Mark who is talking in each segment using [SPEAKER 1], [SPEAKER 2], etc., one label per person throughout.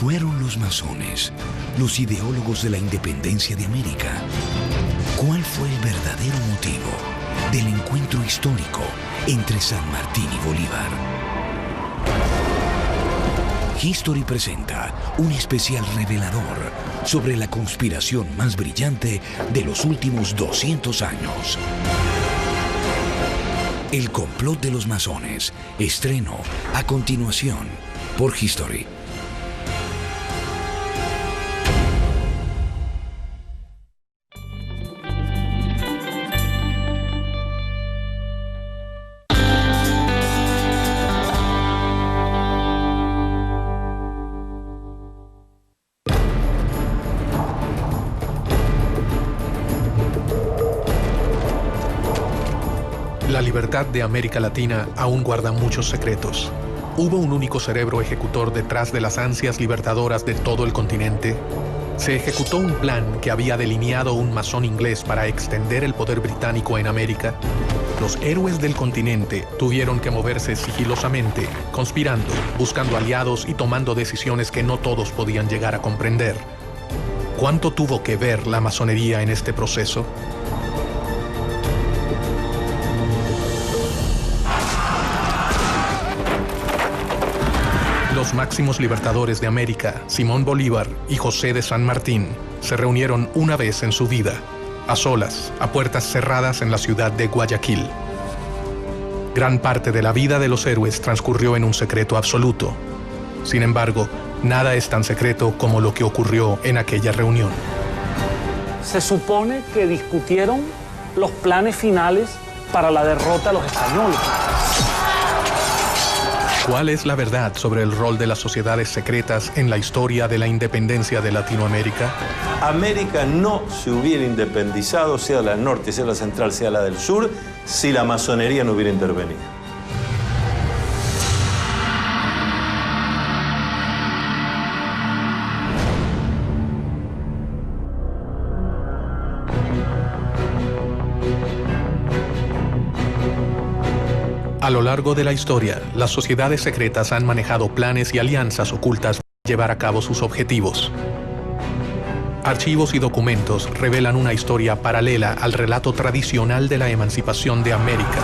[SPEAKER 1] Fueron los masones, los ideólogos de la independencia de América. ¿Cuál fue el verdadero motivo del encuentro histórico entre San Martín y Bolívar? History presenta un especial revelador sobre la conspiración más brillante de los últimos 200 años. El complot de los masones. Estreno a continuación por History.
[SPEAKER 2] La libertad de América Latina aún guarda muchos secretos. ¿Hubo un único cerebro ejecutor detrás de las ansias libertadoras de todo el continente? ¿Se ejecutó un plan que había delineado un masón inglés para extender el poder británico en América? Los héroes del continente tuvieron que moverse sigilosamente, conspirando, buscando aliados y tomando decisiones que no todos podían llegar a comprender. ¿Cuánto tuvo que ver la masonería en este proceso? Los máximos libertadores de América, Simón Bolívar y José de San Martín, se reunieron una vez en su vida, a solas, a puertas cerradas en la ciudad de Guayaquil. Gran parte de la vida de los héroes transcurrió en un secreto absoluto. Sin embargo, nada es tan secreto como lo que ocurrió en aquella reunión.
[SPEAKER 3] Se supone que discutieron los planes finales para la derrota de los españoles.
[SPEAKER 2] ¿Cuál es la verdad sobre el rol de las sociedades secretas en la historia de la independencia de Latinoamérica?
[SPEAKER 4] América no se hubiera independizado, sea la del norte, sea la central, sea la del sur, si la masonería no hubiera intervenido.
[SPEAKER 2] A lo largo de la historia, las sociedades secretas han manejado planes y alianzas ocultas para llevar a cabo sus objetivos. Archivos y documentos revelan una historia paralela al relato tradicional de la emancipación de América.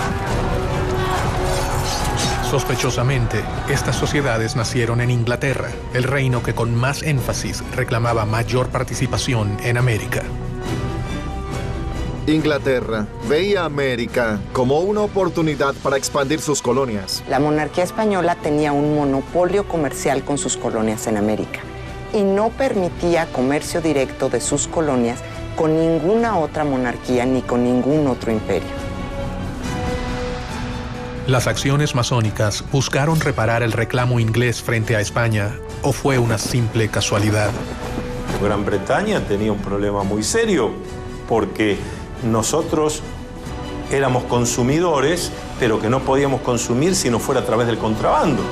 [SPEAKER 2] Sospechosamente, estas sociedades nacieron en Inglaterra, el reino que con más énfasis reclamaba mayor participación en América.
[SPEAKER 5] Inglaterra veía a América como una oportunidad para expandir sus colonias.
[SPEAKER 6] La monarquía española tenía un monopolio comercial con sus colonias en América y no permitía comercio directo de sus colonias con ninguna otra monarquía ni con ningún otro imperio.
[SPEAKER 2] ¿Las acciones masónicas buscaron reparar el reclamo inglés frente a España o fue una simple casualidad?
[SPEAKER 4] Gran Bretaña tenía un problema muy serio porque nosotros éramos consumidores, pero que no podíamos consumir si no fuera a través del contrabando.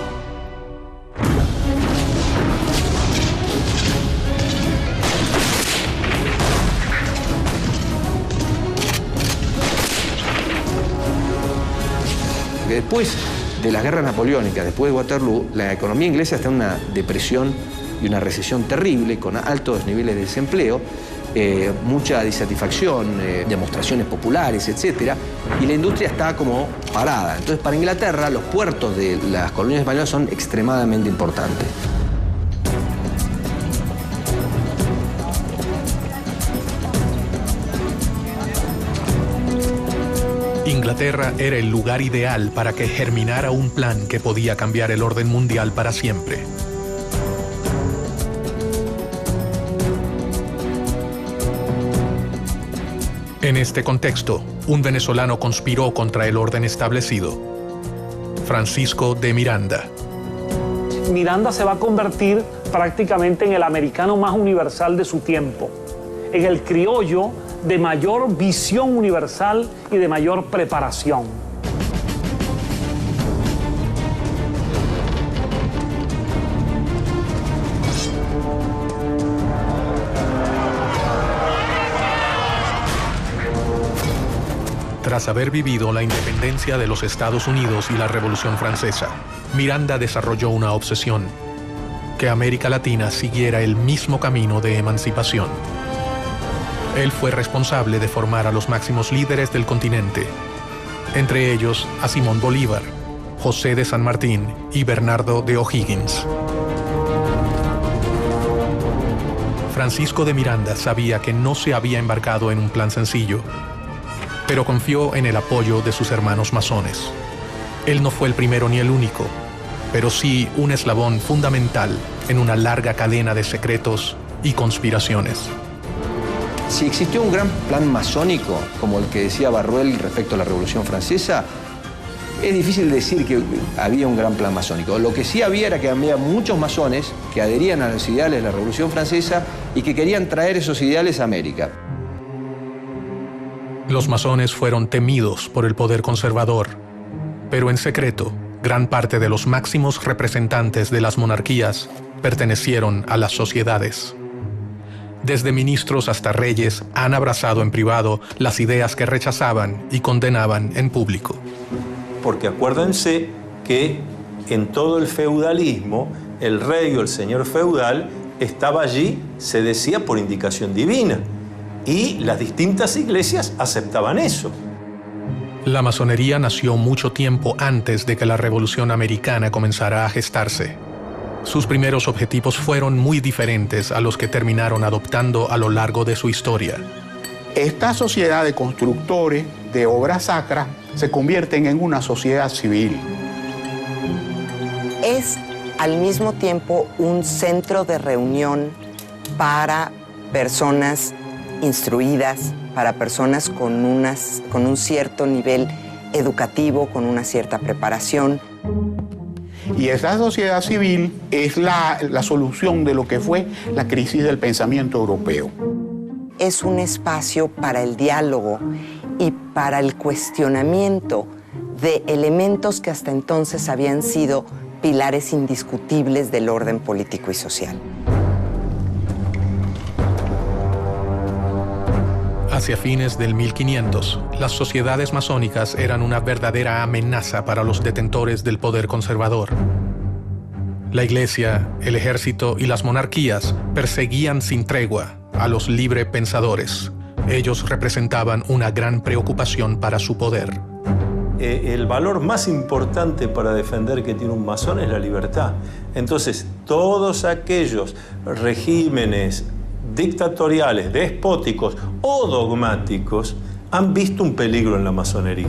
[SPEAKER 7] Después de las guerras napoleónicas, después de Waterloo, la economía inglesa está en una depresión y una recesión terrible, con altos niveles de desempleo, mucha disatisfacción, demostraciones populares, etc. Y la industria está como parada. Entonces, para Inglaterra, los puertos de las colonias españolas son extremadamente importantes.
[SPEAKER 2] Inglaterra era el lugar ideal para que germinara un plan que podía cambiar el orden mundial para siempre. En este contexto, un venezolano conspiró contra el orden establecido. Francisco de Miranda.
[SPEAKER 3] Miranda se va a convertir prácticamente en el americano más universal de su tiempo, en el criollo de mayor visión universal y de mayor preparación.
[SPEAKER 2] Tras haber vivido la independencia de los Estados Unidos y la Revolución Francesa, Miranda desarrolló una obsesión: que América Latina siguiera el mismo camino de emancipación. Él fue responsable de formar a los máximos líderes del continente, entre ellos a Simón Bolívar, José de San Martín y Bernardo de O'Higgins. Francisco de Miranda sabía que no se había embarcado en un plan sencillo, pero confió en el apoyo de sus hermanos masones. Él no fue el primero ni el único, pero sí un eslabón fundamental en una larga cadena de secretos y conspiraciones.
[SPEAKER 7] Si existió un gran plan masónico, como el que decía Barruel respecto a la Revolución Francesa, es difícil decir que había un gran plan masónico. Lo que sí había era que había muchos masones que adherían a los ideales de la Revolución Francesa y que querían traer esos ideales a América.
[SPEAKER 2] Los masones fueron temidos por el poder conservador, pero en secreto, gran parte de los máximos representantes de las monarquías pertenecieron a las sociedades. Desde ministros hasta reyes han abrazado en privado las ideas que rechazaban y condenaban en público.
[SPEAKER 4] Porque acuérdense que en todo el feudalismo, el rey o el señor feudal estaba allí, se decía, por indicación divina. Y las distintas iglesias aceptaban eso.
[SPEAKER 2] La masonería nació mucho tiempo antes de que la Revolución Americana comenzara a gestarse. Sus primeros objetivos fueron muy diferentes a los que terminaron adoptando a lo largo de su historia.
[SPEAKER 8] Esta sociedad de constructores de obras sacras se convierten en una sociedad civil.
[SPEAKER 6] Es al mismo tiempo un centro de reunión para personas instruidas, para personas con un cierto nivel educativo, con una cierta preparación.
[SPEAKER 8] Y esa sociedad civil es la solución de lo que fue la crisis del pensamiento europeo.
[SPEAKER 6] Es un espacio para el diálogo y para el cuestionamiento de elementos que hasta entonces habían sido pilares indiscutibles del orden político y social.
[SPEAKER 2] Hacia fines del 1500, las sociedades masónicas eran una verdadera amenaza para los detentores del poder conservador. La iglesia, el ejército y las monarquías perseguían sin tregua a los librepensadores. Ellos representaban una gran preocupación para su poder.
[SPEAKER 4] El valor más importante para defender que tiene un masón es la libertad. Entonces, todos aquellos regímenes dictatoriales, despóticos o dogmáticos han visto un peligro en la masonería.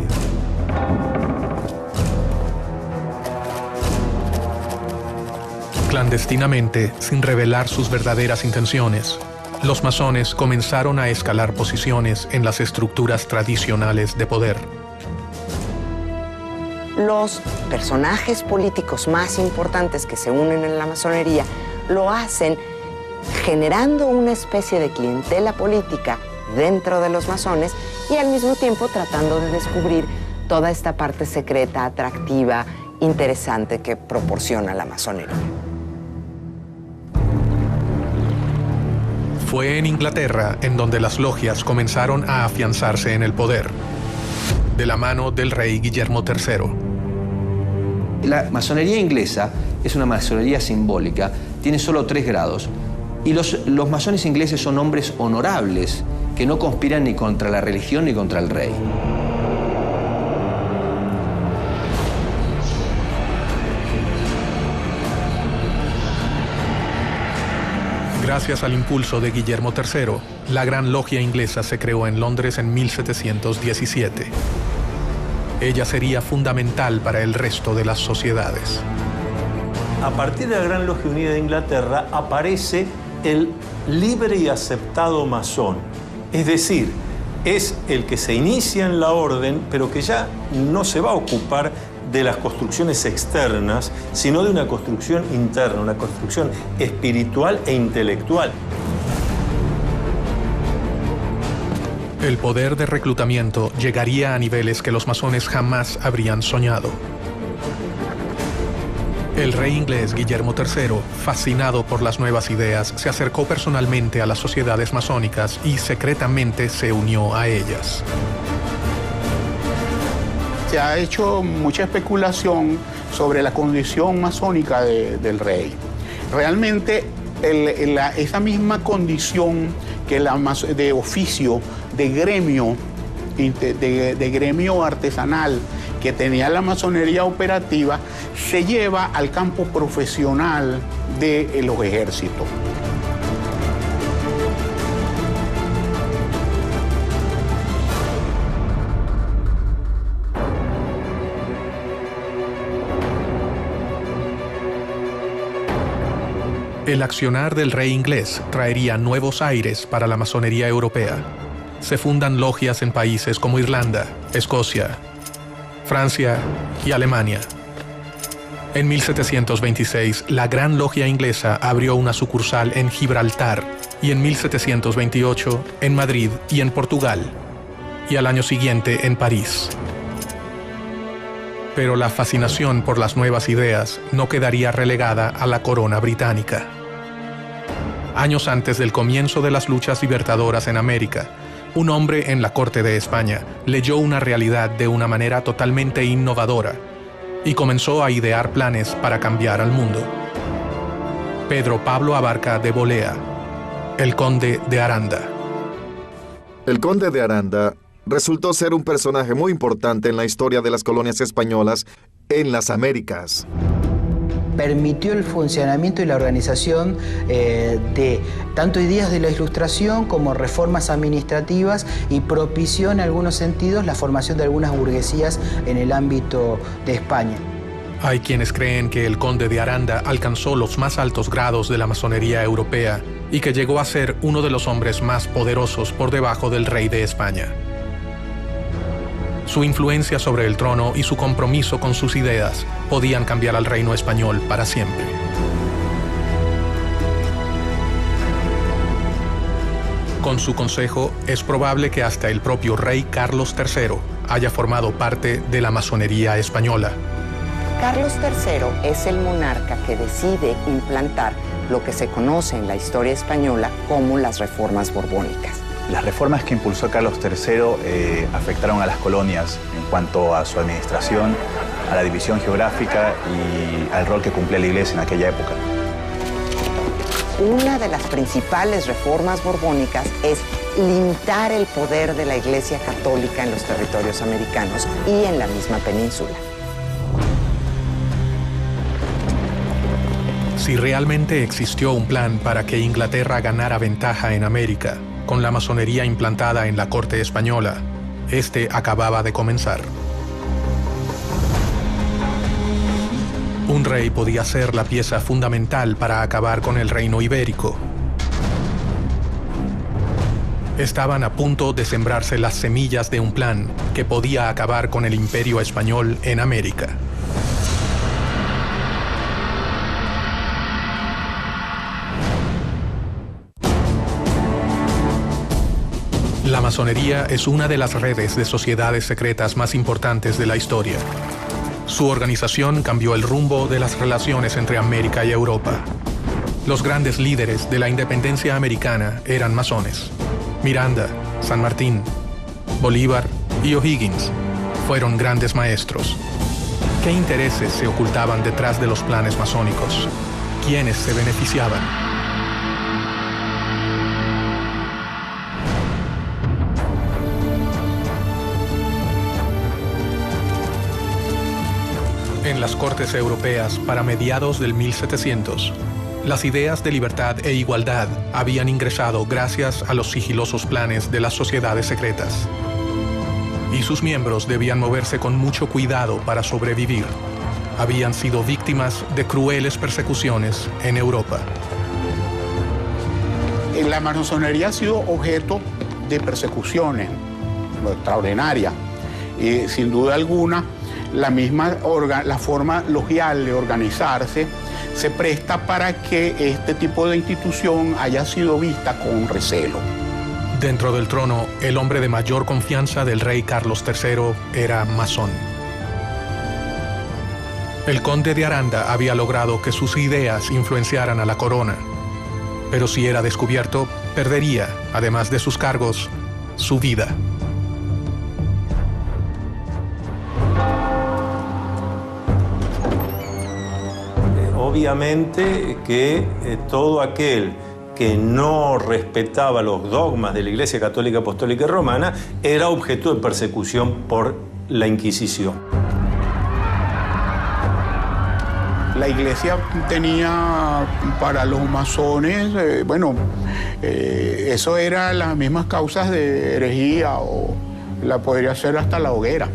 [SPEAKER 2] Clandestinamente, sin revelar sus verdaderas intenciones, los masones comenzaron a escalar posiciones en las estructuras tradicionales de poder.
[SPEAKER 6] Los personajes políticos más importantes que se unen en la masonería lo hacen generando una especie de clientela política dentro de los masones y al mismo tiempo tratando de descubrir toda esta parte secreta, atractiva, interesante que proporciona la masonería.
[SPEAKER 2] Fue en Inglaterra en donde las logias comenzaron a afianzarse en el poder, de la mano del rey Guillermo III.
[SPEAKER 7] La masonería inglesa es una masonería simbólica, tiene solo 3 grados. Y los masones ingleses son hombres honorables que no conspiran ni contra la religión ni contra el rey.
[SPEAKER 2] Gracias al impulso de Guillermo III, la Gran Logia Inglesa se creó en Londres en 1717. Ella sería fundamental para el resto de las sociedades.
[SPEAKER 4] A partir de la Gran Logia Unida de Inglaterra aparece el libre y aceptado masón. Es decir, es el que se inicia en la orden, pero que ya no se va a ocupar de las construcciones externas, sino de una construcción interna, una construcción espiritual e intelectual.
[SPEAKER 2] El poder de reclutamiento llegaría a niveles que los masones jamás habrían soñado. El rey inglés Guillermo III, fascinado por las nuevas ideas, se acercó personalmente a las sociedades masónicas y secretamente se unió a ellas.
[SPEAKER 8] Se ha hecho mucha especulación sobre la condición masónica del rey. Realmente esa misma condición que de oficio, de gremio, de gremio artesanal que tenía la masonería operativa, se lleva al campo profesional de los ejércitos.
[SPEAKER 2] El accionar del rey inglés traería nuevos aires para la masonería europea. Se fundan logias en países como Irlanda, Escocia, Francia y Alemania. En 1726, la Gran Logia Inglesa abrió una sucursal en Gibraltar y en 1728 en Madrid y en Portugal, y al año siguiente en París. Pero la fascinación por las nuevas ideas no quedaría relegada a la corona británica. Años antes del comienzo de las luchas libertadoras en América, un hombre en la corte de España leyó una realidad de una manera totalmente innovadora y comenzó a idear planes para cambiar al mundo. Pedro Pablo Abarca de Bolea, el conde de Aranda.
[SPEAKER 5] El conde de Aranda resultó ser un personaje muy importante en la historia de las colonias españolas en las Américas.
[SPEAKER 9] Permitió el funcionamiento y la organización de tanto ideas de la Ilustración como reformas administrativas y propició en algunos sentidos la formación de algunas burguesías en el ámbito de España.
[SPEAKER 2] Hay quienes creen que el conde de Aranda alcanzó los más altos grados de la masonería europea y que llegó a ser uno de los hombres más poderosos por debajo del rey de España. Su influencia sobre el trono y su compromiso con sus ideas podían cambiar al reino español para siempre. Con su consejo, es probable que hasta el propio rey Carlos III haya formado parte de la masonería española.
[SPEAKER 6] Carlos III es el monarca que decide implantar lo que se conoce en la historia española como las reformas borbónicas.
[SPEAKER 10] Las reformas que impulsó Carlos III afectaron a las colonias en cuanto a su administración, a la división geográfica y al rol que cumplía la Iglesia en aquella época.
[SPEAKER 6] Una de las principales reformas borbónicas es limitar el poder de la Iglesia Católica en los territorios americanos y en la misma península.
[SPEAKER 2] Si realmente existió un plan para que Inglaterra ganara ventaja en América, con la masonería implantada en la corte española, este acababa de comenzar. Un rey podía ser la pieza fundamental para acabar con el reino ibérico. Estaban a punto de sembrarse las semillas de un plan que podía acabar con el imperio español en América. La masonería es una de las redes de sociedades secretas más importantes de la historia. Su organización cambió el rumbo de las relaciones entre América y Europa. Los grandes líderes de la independencia americana eran masones. Miranda, San Martín, Bolívar y O'Higgins fueron grandes maestros. ¿Qué intereses se ocultaban detrás de los planes masónicos? ¿Quiénes se beneficiaban? En las cortes europeas para mediados del 1700, las ideas de libertad e igualdad habían ingresado gracias a los sigilosos planes de las sociedades secretas. Y sus miembros debían moverse con mucho cuidado para sobrevivir. Habían sido víctimas de crueles persecuciones en Europa.
[SPEAKER 8] La masonería ha sido objeto de persecuciones, lo extraordinaria. Sin duda alguna, la forma logial de organizarse se presta para que este tipo de institución haya sido vista con recelo.
[SPEAKER 2] Dentro del trono, el hombre de mayor confianza del rey Carlos III era masón. El conde de Aranda había logrado que sus ideas influenciaran a la corona, pero si era descubierto, perdería, además de sus cargos, su vida.
[SPEAKER 4] obviamente que todo aquel que no respetaba los dogmas de la Iglesia Católica Apostólica y Romana era objeto de persecución por la Inquisición.
[SPEAKER 8] La Iglesia tenía para los masones, eso era las mismas causas de herejía o la podría ser hasta la hoguera.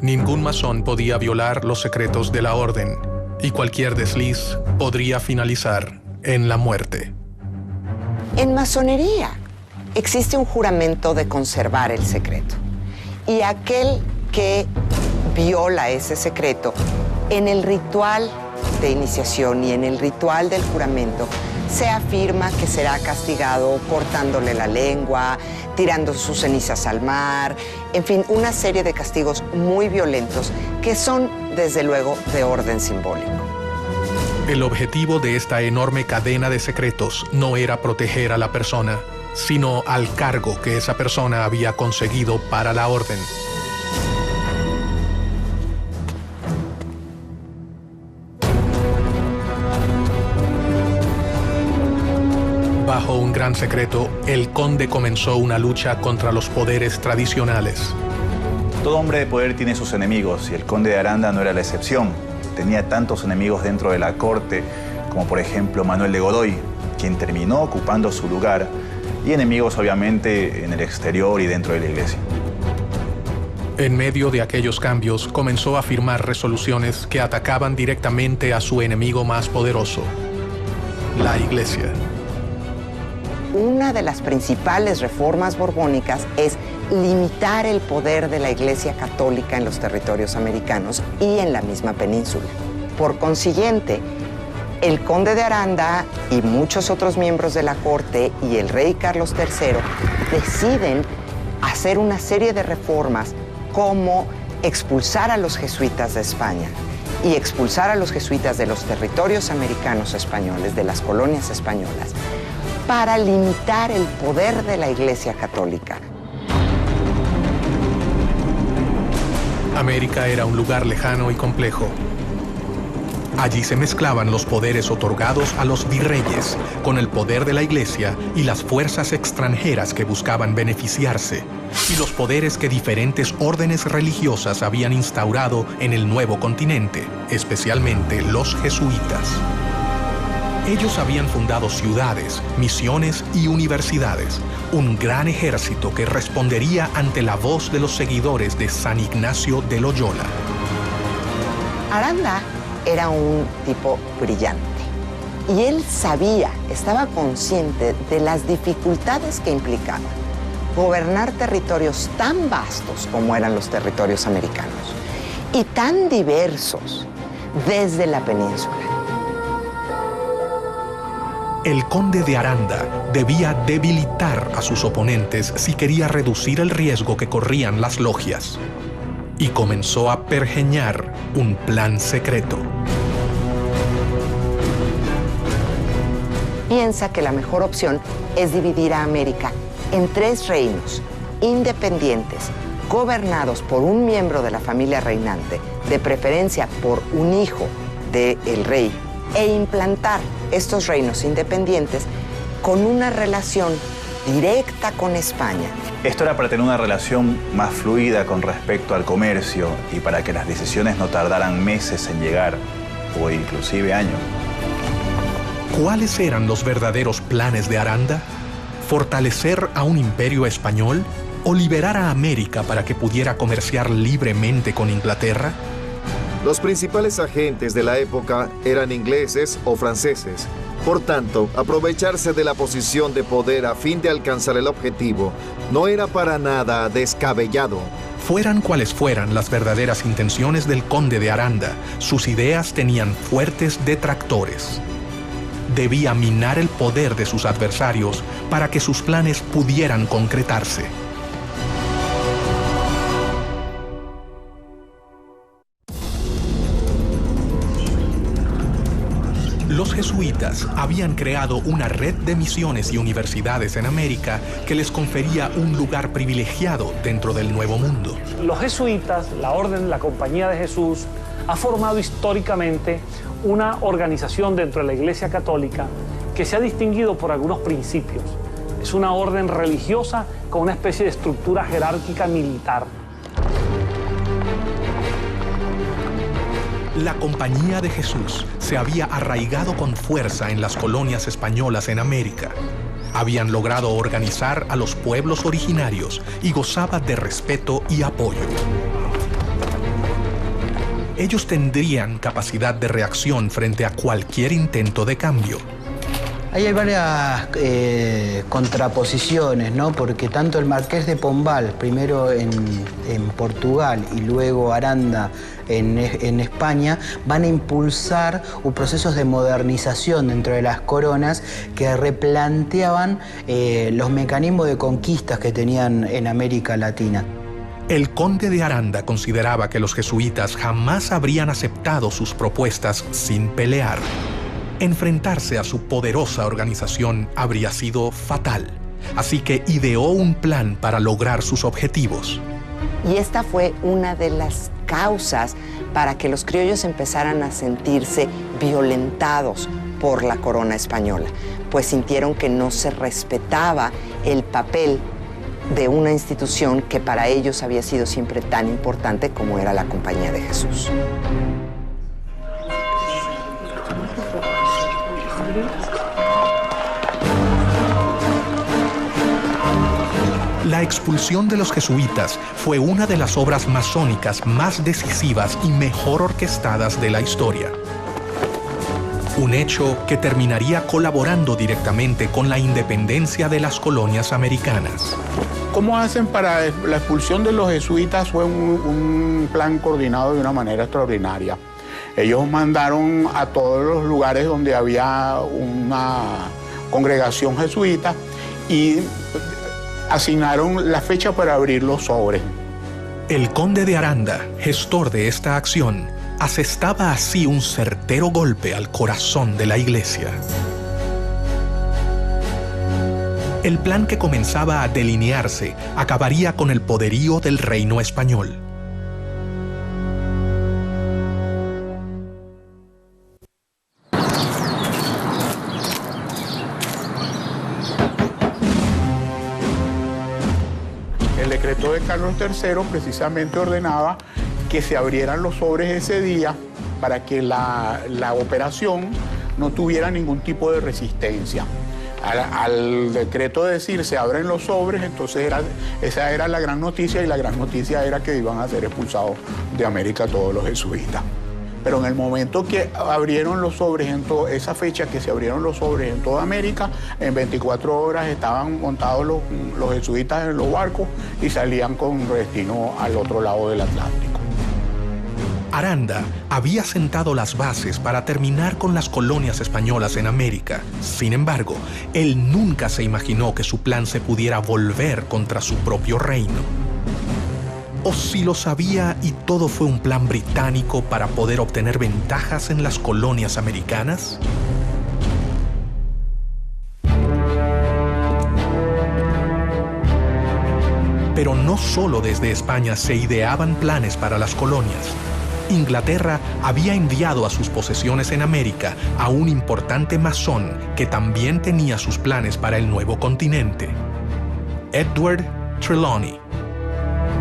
[SPEAKER 2] Ningún masón podía violar los secretos de la orden y cualquier desliz podría finalizar en la muerte.
[SPEAKER 6] En masonería existe un juramento de conservar el secreto. Y aquel que viola ese secreto, en el ritual de iniciación y en el ritual del juramento, se afirma que será castigado cortándole la lengua, tirando sus cenizas al mar, en fin, una serie de castigos muy violentos que son, desde luego, de orden simbólico.
[SPEAKER 2] El objetivo de esta enorme cadena de secretos no era proteger a la persona, sino al cargo que esa persona había conseguido para la orden. Bajo un gran secreto, el conde comenzó una lucha contra los poderes tradicionales.
[SPEAKER 10] Todo hombre de poder tiene sus enemigos y el conde de Aranda no era la excepción. Tenía tantos enemigos dentro de la corte, como por ejemplo Manuel de Godoy, quien terminó ocupando su lugar, y enemigos obviamente en el exterior y dentro de la iglesia.
[SPEAKER 2] En medio de aquellos cambios, comenzó a firmar resoluciones que atacaban directamente a su enemigo más poderoso, la iglesia.
[SPEAKER 6] Una de las principales reformas borbónicas es limitar el poder de la Iglesia Católica en los territorios americanos y en la misma península. Por consiguiente, el conde de Aranda y muchos otros miembros de la corte y el rey Carlos III deciden hacer una serie de reformas como expulsar a los jesuitas de España y expulsar a los jesuitas de los territorios americanos españoles, de las colonias españolas, para limitar el poder de la Iglesia Católica.
[SPEAKER 2] América era un lugar lejano y complejo. Allí se mezclaban los poderes otorgados a los virreyes con el poder de la Iglesia y las fuerzas extranjeras que buscaban beneficiarse, y los poderes que diferentes órdenes religiosas habían instaurado en el nuevo continente, especialmente los jesuitas. Ellos habían fundado ciudades, misiones y universidades, un gran ejército que respondería ante la voz de los seguidores de San Ignacio de Loyola.
[SPEAKER 6] Aranda era un tipo brillante y él sabía, estaba consciente de las dificultades que implicaba gobernar territorios tan vastos como eran los territorios americanos y tan diversos desde la península.
[SPEAKER 2] El conde de Aranda debía debilitar a sus oponentes si quería reducir el riesgo que corrían las logias. Y comenzó a pergeñar un plan secreto.
[SPEAKER 6] Piensa que la mejor opción es dividir a América en 3 reinos independientes, gobernados por un miembro de la familia reinante, de preferencia por un hijo del rey, e implantar estos reinos independientes con una relación directa con España.
[SPEAKER 10] Esto era para tener una relación más fluida con respecto al comercio y para que las decisiones no tardaran meses en llegar, o inclusive años.
[SPEAKER 2] ¿Cuáles eran los verdaderos planes de Aranda? ¿Fortalecer a un imperio español o liberar a América para que pudiera comerciar libremente con Inglaterra?
[SPEAKER 5] Los principales agentes de la época eran ingleses o franceses. Por tanto, aprovecharse de la posición de poder a fin de alcanzar el objetivo no era para nada descabellado.
[SPEAKER 2] Fueran cuales fueran las verdaderas intenciones del conde de Aranda, sus ideas tenían fuertes detractores. Debía minar el poder de sus adversarios para que sus planes pudieran concretarse. Los jesuitas habían creado una red de misiones y universidades en América que les confería un lugar privilegiado dentro del Nuevo Mundo.
[SPEAKER 3] Los jesuitas, la orden, la Compañía de Jesús, ha formado históricamente una organización dentro de la Iglesia Católica que se ha distinguido por algunos principios. Es una orden religiosa con una especie de estructura jerárquica militar.
[SPEAKER 2] La Compañía de Jesús se había arraigado con fuerza en las colonias españolas en América. Habían logrado organizar a los pueblos originarios y gozaba de respeto y apoyo. Ellos tendrían capacidad de reacción frente a cualquier intento de cambio.
[SPEAKER 9] Ahí hay varias contraposiciones, ¿no? Porque tanto el Marqués de Pombal, primero en Portugal y luego Aranda en España, van a impulsar procesos de modernización dentro de las coronas que replanteaban los mecanismos de conquistas que tenían en América Latina.
[SPEAKER 2] El conde de Aranda consideraba que los jesuitas jamás habrían aceptado sus propuestas sin pelear. Enfrentarse a su poderosa organización habría sido fatal, así que ideó un plan para lograr sus objetivos.
[SPEAKER 6] Y esta fue una de las causas para que los criollos empezaran a sentirse violentados por la corona española, pues sintieron que no se respetaba el papel de una institución que para ellos había sido siempre tan importante como era la Compañía de Jesús.
[SPEAKER 2] La expulsión de los jesuitas fue una de las obras masónicas más decisivas y mejor orquestadas de la historia. Un hecho que terminaría colaborando directamente con la independencia de las colonias americanas.
[SPEAKER 8] ¿Cómo hacen para la expulsión de los jesuitas? Fue un plan coordinado de una manera extraordinaria. Ellos mandaron a todos los lugares donde había una congregación jesuita y asignaron la fecha para abrir los sobres.
[SPEAKER 2] El conde de Aranda, gestor de esta acción, asestaba así un certero golpe al corazón de la iglesia. El plan que comenzaba a delinearse acabaría con el poderío del reino español.
[SPEAKER 8] El decreto de Carlos III precisamente ordenaba que se abrieran los sobres ese día para que la operación no tuviera ningún tipo de resistencia. Al decreto de decir se abren los sobres, entonces esa era la gran noticia, y la gran noticia era que iban a ser expulsados de América todos los jesuitas. Pero en el momento que abrieron los sobres, esa fecha que se abrieron los sobres en toda América, en 24 horas estaban montados los jesuitas en los barcos y salían con destino al otro lado del Atlántico.
[SPEAKER 2] Aranda había sentado las bases para terminar con las colonias españolas en América. Sin embargo, él nunca se imaginó que su plan se pudiera volver contra su propio reino. ¿O si lo sabía y todo fue un plan británico para poder obtener ventajas en las colonias americanas? Pero no solo desde España se ideaban planes para las colonias. Inglaterra había enviado a sus posesiones en América a un importante masón que también tenía sus planes para el nuevo continente: Edward Trelawney.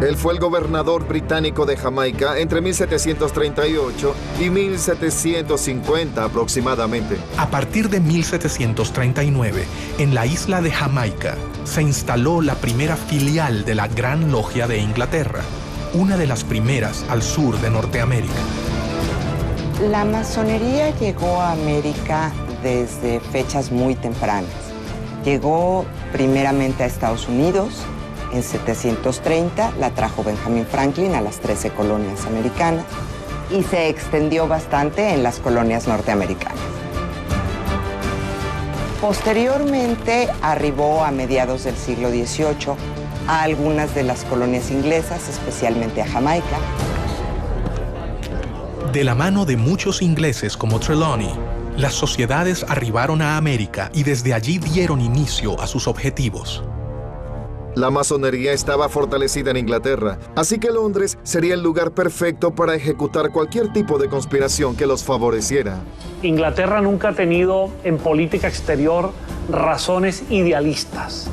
[SPEAKER 5] Él fue el gobernador británico de Jamaica entre 1738 y 1750 aproximadamente.
[SPEAKER 2] A partir de 1739, en la isla de Jamaica, se instaló la primera filial de la Gran Logia de Inglaterra, una de las primeras al sur de Norteamérica.
[SPEAKER 6] La masonería llegó a América desde fechas muy tempranas. Llegó primeramente a Estados Unidos. En 730 la trajo Benjamin Franklin a las 13 colonias americanas y se extendió bastante en las colonias norteamericanas. Posteriormente arribó a mediados del siglo XVIII a algunas de las colonias inglesas, especialmente a Jamaica.
[SPEAKER 2] De la mano de muchos ingleses como Trelawney, las sociedades arribaron a América y desde allí dieron inicio a sus objetivos.
[SPEAKER 5] La masonería estaba fortalecida en Inglaterra, así que Londres sería el lugar perfecto para ejecutar cualquier tipo de conspiración que los favoreciera.
[SPEAKER 3] Inglaterra nunca ha tenido en política exterior razones idealistas.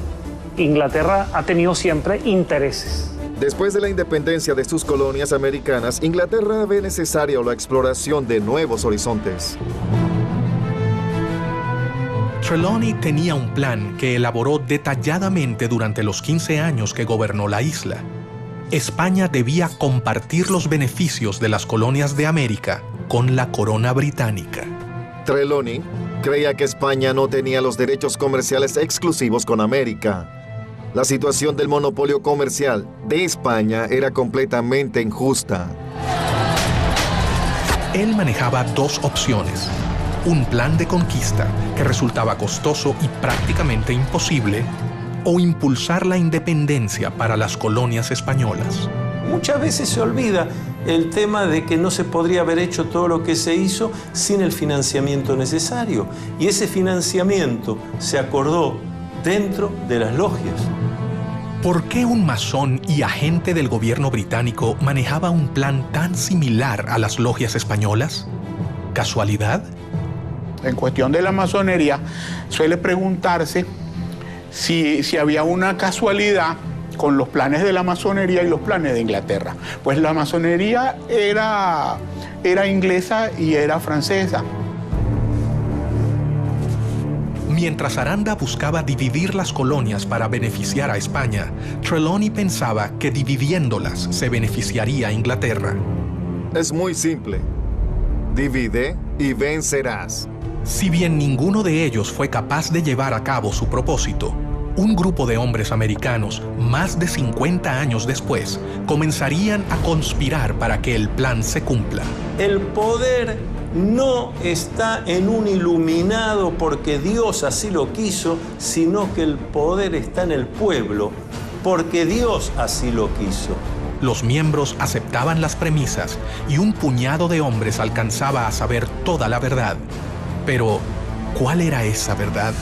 [SPEAKER 3] Inglaterra ha tenido siempre intereses.
[SPEAKER 5] Después de la independencia de sus colonias americanas, Inglaterra ve necesaria la exploración de nuevos horizontes.
[SPEAKER 2] Trelawney tenía un plan que elaboró detalladamente durante los 15 años que gobernó la isla. España debía compartir los beneficios de las colonias de América con la corona británica.
[SPEAKER 5] Trelawney creía que España no tenía los derechos comerciales exclusivos con América. La situación del monopolio comercial de España era completamente injusta.
[SPEAKER 2] Él manejaba dos opciones. Un plan de conquista que resultaba costoso y prácticamente imposible, o impulsar la independencia para las colonias españolas.
[SPEAKER 4] Muchas veces se olvida el tema de que no se podría haber hecho todo lo que se hizo sin el financiamiento necesario. Y ese financiamiento se acordó dentro de las logias.
[SPEAKER 2] ¿Por qué un masón y agente del gobierno británico manejaba un plan tan similar a las logias españolas? ¿Casualidad?
[SPEAKER 8] En cuestión de la masonería, suele preguntarse si había una casualidad con los planes de la masonería y los planes de Inglaterra. Pues la masonería era inglesa y era francesa.
[SPEAKER 2] Mientras Aranda buscaba dividir las colonias para beneficiar a España, Trelawney pensaba que dividiéndolas se beneficiaría a Inglaterra.
[SPEAKER 5] Es muy simple. Divide y vencerás.
[SPEAKER 2] Si bien ninguno de ellos fue capaz de llevar a cabo su propósito, un grupo de hombres americanos, más de 50 años después, comenzarían a conspirar para que el plan se cumpla.
[SPEAKER 4] El poder no está en un iluminado porque Dios así lo quiso, sino que el poder está en el pueblo porque Dios así lo quiso.
[SPEAKER 2] Los miembros aceptaban las premisas y un puñado de hombres alcanzaba a saber toda la verdad. Pero, ¿cuál era esa verdad?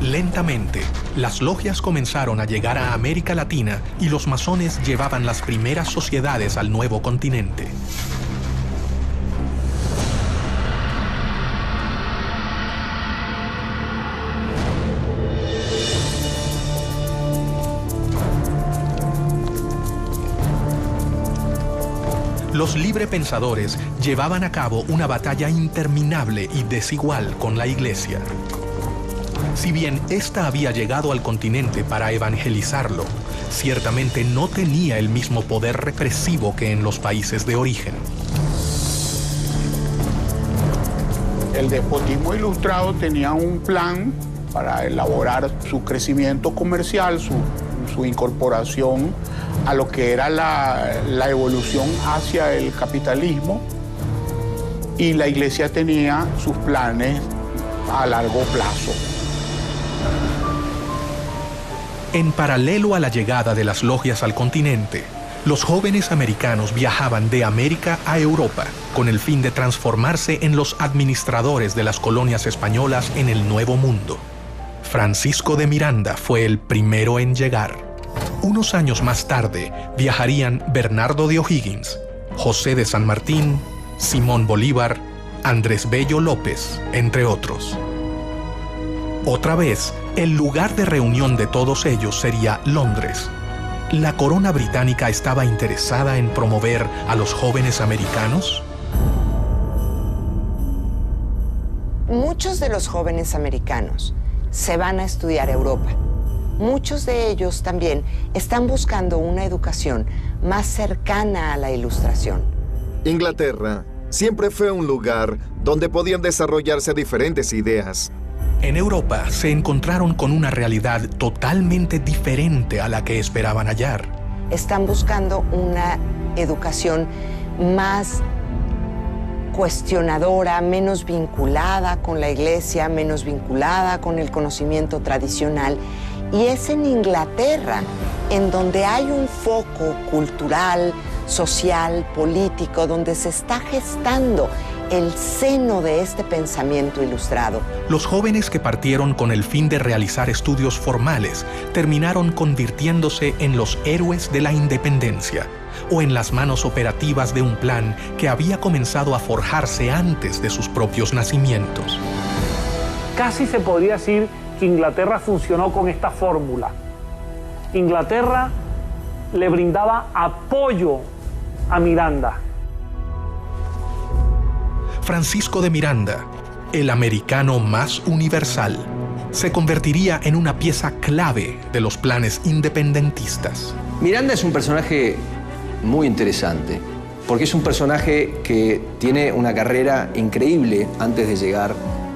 [SPEAKER 2] Lentamente, las logias comenzaron a llegar a América Latina y los masones llevaban las primeras sociedades al nuevo continente. Los librepensadores llevaban a cabo una batalla interminable y desigual con la Iglesia. Si bien ésta había llegado al continente para evangelizarlo, ciertamente no tenía el mismo poder represivo que en los países de origen.
[SPEAKER 8] El despotismo ilustrado tenía un plan para elaborar su crecimiento comercial, su incorporación a lo que era la evolución hacia el capitalismo, y la Iglesia tenía sus planes a largo plazo.
[SPEAKER 2] En paralelo a la llegada de las logias al continente, los jóvenes americanos viajaban de América a Europa con el fin de transformarse en los administradores de las colonias españolas en el Nuevo Mundo. Francisco de Miranda fue el primero en llegar. Unos años más tarde viajarían Bernardo de O'Higgins, José de San Martín, Simón Bolívar, Andrés Bello López, entre otros. Otra vez, el lugar de reunión de todos ellos sería Londres. ¿La corona británica estaba interesada en promover a los jóvenes americanos?
[SPEAKER 6] Muchos de los jóvenes americanos se van a estudiar a Europa. Muchos de ellos también están buscando una educación más cercana a la Ilustración.
[SPEAKER 5] Inglaterra siempre fue un lugar donde podían desarrollarse diferentes ideas.
[SPEAKER 2] En Europa se encontraron con una realidad totalmente diferente a la que esperaban hallar.
[SPEAKER 6] Están buscando una educación más cuestionadora, menos vinculada con la Iglesia, menos vinculada con el conocimiento tradicional. Y es en Inglaterra en donde hay un foco cultural, social, político, donde se está gestando el seno de este pensamiento ilustrado.
[SPEAKER 2] Los jóvenes que partieron con el fin de realizar estudios formales terminaron convirtiéndose en los héroes de la independencia o en las manos operativas de un plan que había comenzado a forjarse antes de sus propios nacimientos.
[SPEAKER 3] Casi se podría decir que Inglaterra funcionó con esta fórmula. Inglaterra le brindaba apoyo a Miranda.
[SPEAKER 2] Francisco de Miranda, el americano más universal, se convertiría en una pieza clave de los planes independentistas.
[SPEAKER 7] Miranda es un personaje muy interesante, porque es un personaje que tiene una carrera increíble antes de llegar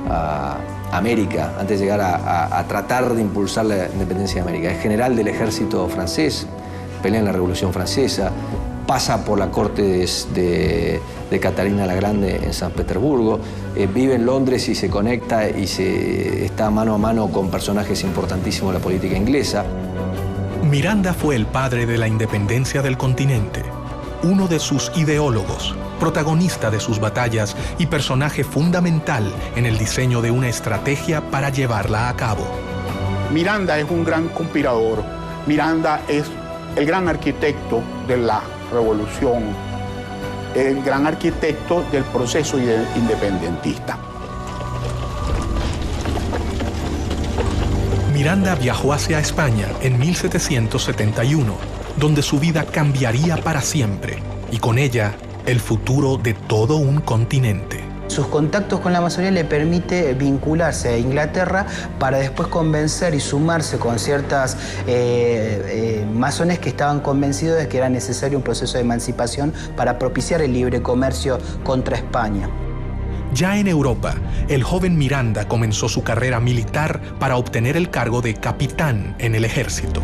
[SPEAKER 7] a América, antes de llegar a tratar de impulsar la independencia de América. Es general del ejército francés, pelea en la Revolución Francesa, pasa por la corte de Catarina la Grande en San Petersburgo, vive en Londres y se conecta y está mano a mano con personajes importantísimos de la política inglesa.
[SPEAKER 2] Miranda fue el padre de la independencia del continente, uno de sus ideólogos, protagonista de sus batallas y personaje fundamental en el diseño de una estrategia para llevarla a cabo.
[SPEAKER 8] Miranda es un gran conspirador. Miranda es el gran arquitecto de la revolución, el gran arquitecto del proceso independentista.
[SPEAKER 2] Miranda viajó hacia España en 1771, donde su vida cambiaría para siempre, y con ella el futuro de todo un continente.
[SPEAKER 9] Sus contactos con la masonería le permite vincularse a Inglaterra para después convencer y sumarse con ciertas masones que estaban convencidos de que era necesario un proceso de emancipación para propiciar el libre comercio contra España.
[SPEAKER 2] Ya en Europa, el joven Miranda comenzó su carrera militar para obtener el cargo de capitán en el ejército.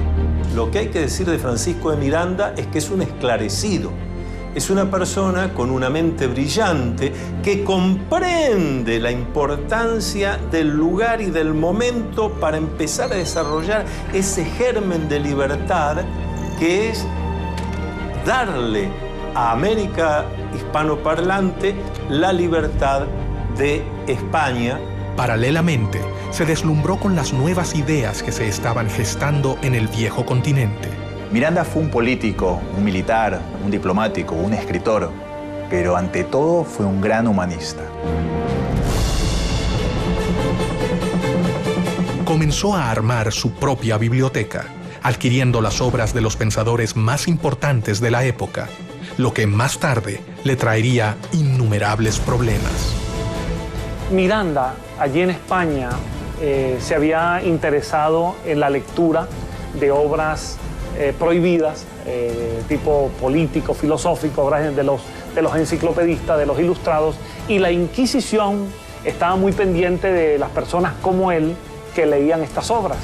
[SPEAKER 4] Lo que hay que decir de Francisco de Miranda es que es un esclarecido. Es una persona con una mente brillante que comprende la importancia del lugar y del momento para empezar a desarrollar ese germen de libertad que es darle a América hispanoparlante la libertad de España.
[SPEAKER 2] Paralelamente, se deslumbró con las nuevas ideas que se estaban gestando en el viejo continente.
[SPEAKER 10] Miranda fue un político, un militar, un diplomático, un escritor, pero ante todo fue un gran humanista.
[SPEAKER 2] Comenzó a armar su propia biblioteca, adquiriendo las obras de los pensadores más importantes de la época, lo que más tarde le traería innumerables problemas.
[SPEAKER 3] Miranda, allí en España, se había interesado en la lectura de obras prohibidas, tipo político, filosófico, obras de los enciclopedistas, de los ilustrados, y la Inquisición estaba muy pendiente de las personas como él que leían estas obras.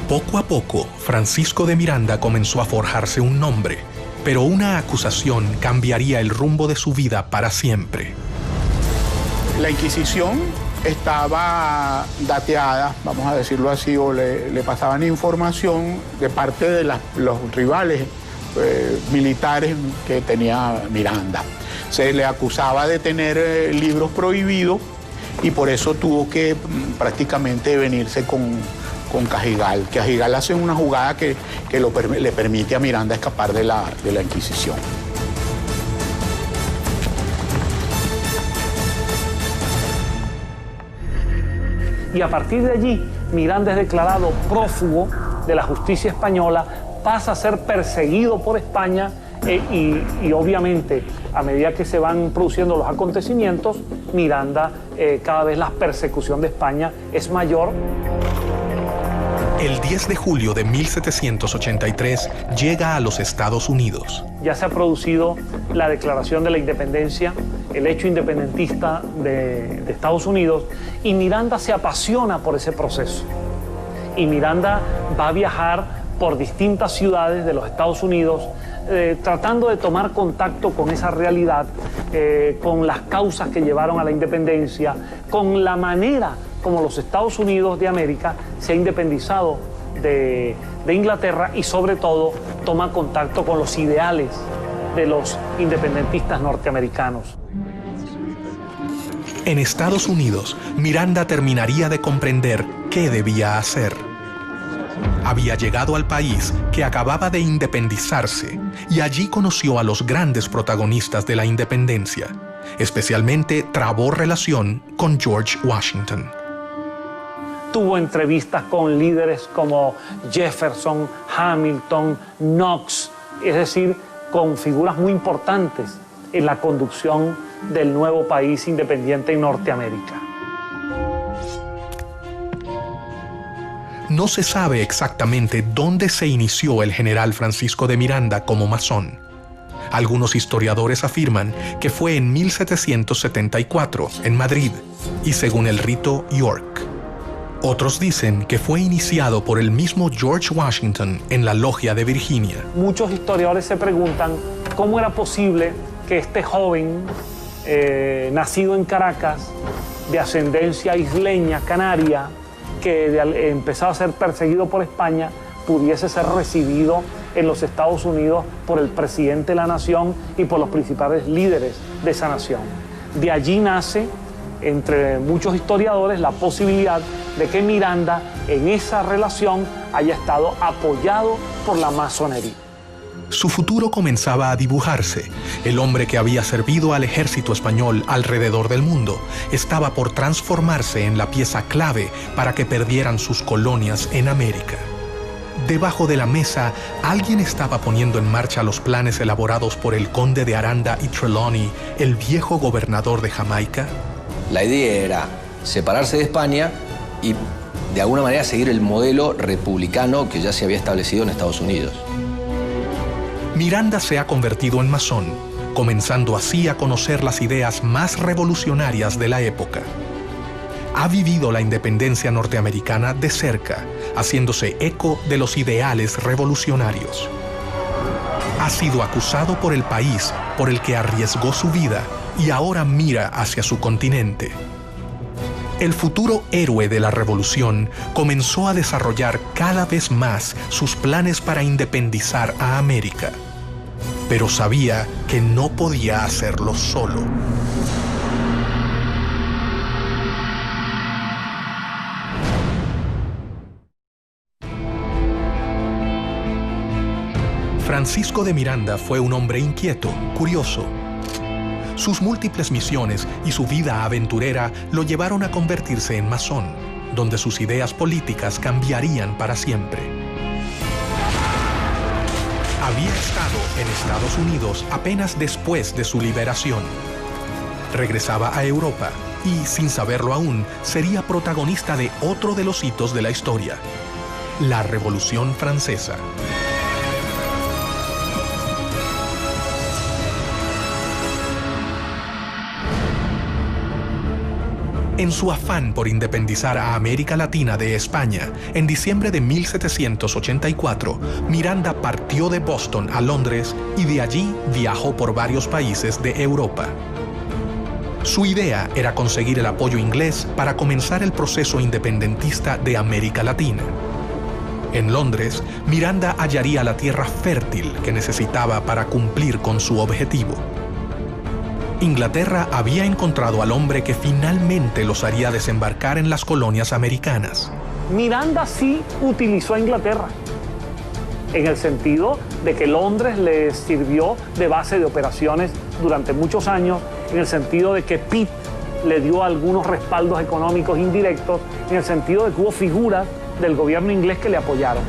[SPEAKER 2] Poco a poco, Francisco de Miranda comenzó a forjarse un nombre, pero una acusación cambiaría el rumbo de su vida para siempre.
[SPEAKER 8] La Inquisición estaba dateada, vamos a decirlo así, o le pasaban información de parte de los rivales militares que tenía Miranda. Se le acusaba de tener libros prohibidos y por eso tuvo que prácticamente venirse con Cajigal. Cajigal hace una jugada que le permite a Miranda escapar de la Inquisición.
[SPEAKER 3] Y a partir de allí, Miranda es declarado prófugo de la justicia española, pasa a ser perseguido por España y obviamente, a medida que se van produciendo los acontecimientos, Miranda, cada vez la persecución de España es mayor.
[SPEAKER 2] El 10 de julio de 1783 llega a los Estados Unidos.
[SPEAKER 3] Ya se ha producido la declaración de la independencia, el hecho independentista de Estados Unidos, y Miranda se apasiona por ese proceso. Y Miranda va a viajar por distintas ciudades de los Estados Unidos, tratando de tomar contacto con esa realidad, con las causas que llevaron a la independencia, con la manera como los Estados Unidos de América se ha independizado de Inglaterra y sobre todo toma contacto con los ideales de los independentistas norteamericanos.
[SPEAKER 2] En Estados Unidos, Miranda terminaría de comprender qué debía hacer. Había llegado al país que acababa de independizarse y allí conoció a los grandes protagonistas de la independencia. Especialmente trabó relación con George Washington.
[SPEAKER 3] Tuvo entrevistas con líderes como Jefferson, Hamilton, Knox, es decir, con figuras muy importantes en la conducción del nuevo país independiente en Norteamérica.
[SPEAKER 2] No se sabe exactamente dónde se inició el general Francisco de Miranda como masón. Algunos historiadores afirman que fue en 1774, en Madrid, y según el rito York. Otros dicen que fue iniciado por el mismo George Washington en la Logia de Virginia.
[SPEAKER 3] Muchos historiadores se preguntan cómo era posible que este joven, nacido en Caracas, de ascendencia isleña, canaria, que empezaba a ser perseguido por España, pudiese ser recibido en los Estados Unidos por el presidente de la nación y por los principales líderes de esa nación. De allí nace, entre muchos historiadores, la posibilidad de que Miranda en esa relación haya estado apoyado por la masonería.
[SPEAKER 2] Su futuro comenzaba a dibujarse. El hombre que había servido al ejército español alrededor del mundo estaba por transformarse en la pieza clave para que perdieran sus colonias en América. Debajo de la mesa, alguien estaba poniendo en marcha los planes elaborados por el conde de Aranda y Trelawney, el viejo gobernador de Jamaica.
[SPEAKER 7] La idea era separarse de España y de alguna manera seguir el modelo republicano que ya se había establecido en Estados Unidos.
[SPEAKER 2] Miranda se ha convertido en masón, comenzando así a conocer las ideas más revolucionarias de la época. Ha vivido la independencia norteamericana de cerca, haciéndose eco de los ideales revolucionarios. Ha sido acusado por el país por el que arriesgó su vida y ahora mira hacia su continente. El futuro héroe de la revolución comenzó a desarrollar cada vez más sus planes para independizar a América, pero sabía que no podía hacerlo solo. Francisco de Miranda fue un hombre inquieto, curioso. Sus múltiples misiones y su vida aventurera lo llevaron a convertirse en masón, donde sus ideas políticas cambiarían para siempre. Había estado en Estados Unidos apenas después de su liberación. Regresaba a Europa y, sin saberlo aún, sería protagonista de otro de los hitos de la historia, la Revolución Francesa. En su afán por independizar a América Latina de España, en diciembre de 1784, Miranda partió de Boston a Londres y de allí viajó por varios países de Europa. Su idea era conseguir el apoyo inglés para comenzar el proceso independentista de América Latina. En Londres, Miranda hallaría la tierra fértil que necesitaba para cumplir con su objetivo. Inglaterra había encontrado al hombre que finalmente los haría desembarcar en las colonias americanas.
[SPEAKER 3] Miranda sí utilizó a Inglaterra, en el sentido de que Londres le sirvió de base de operaciones durante muchos años, en el sentido de que Pitt le dio algunos respaldos económicos indirectos, en el sentido de que hubo figuras del gobierno inglés que le apoyaron.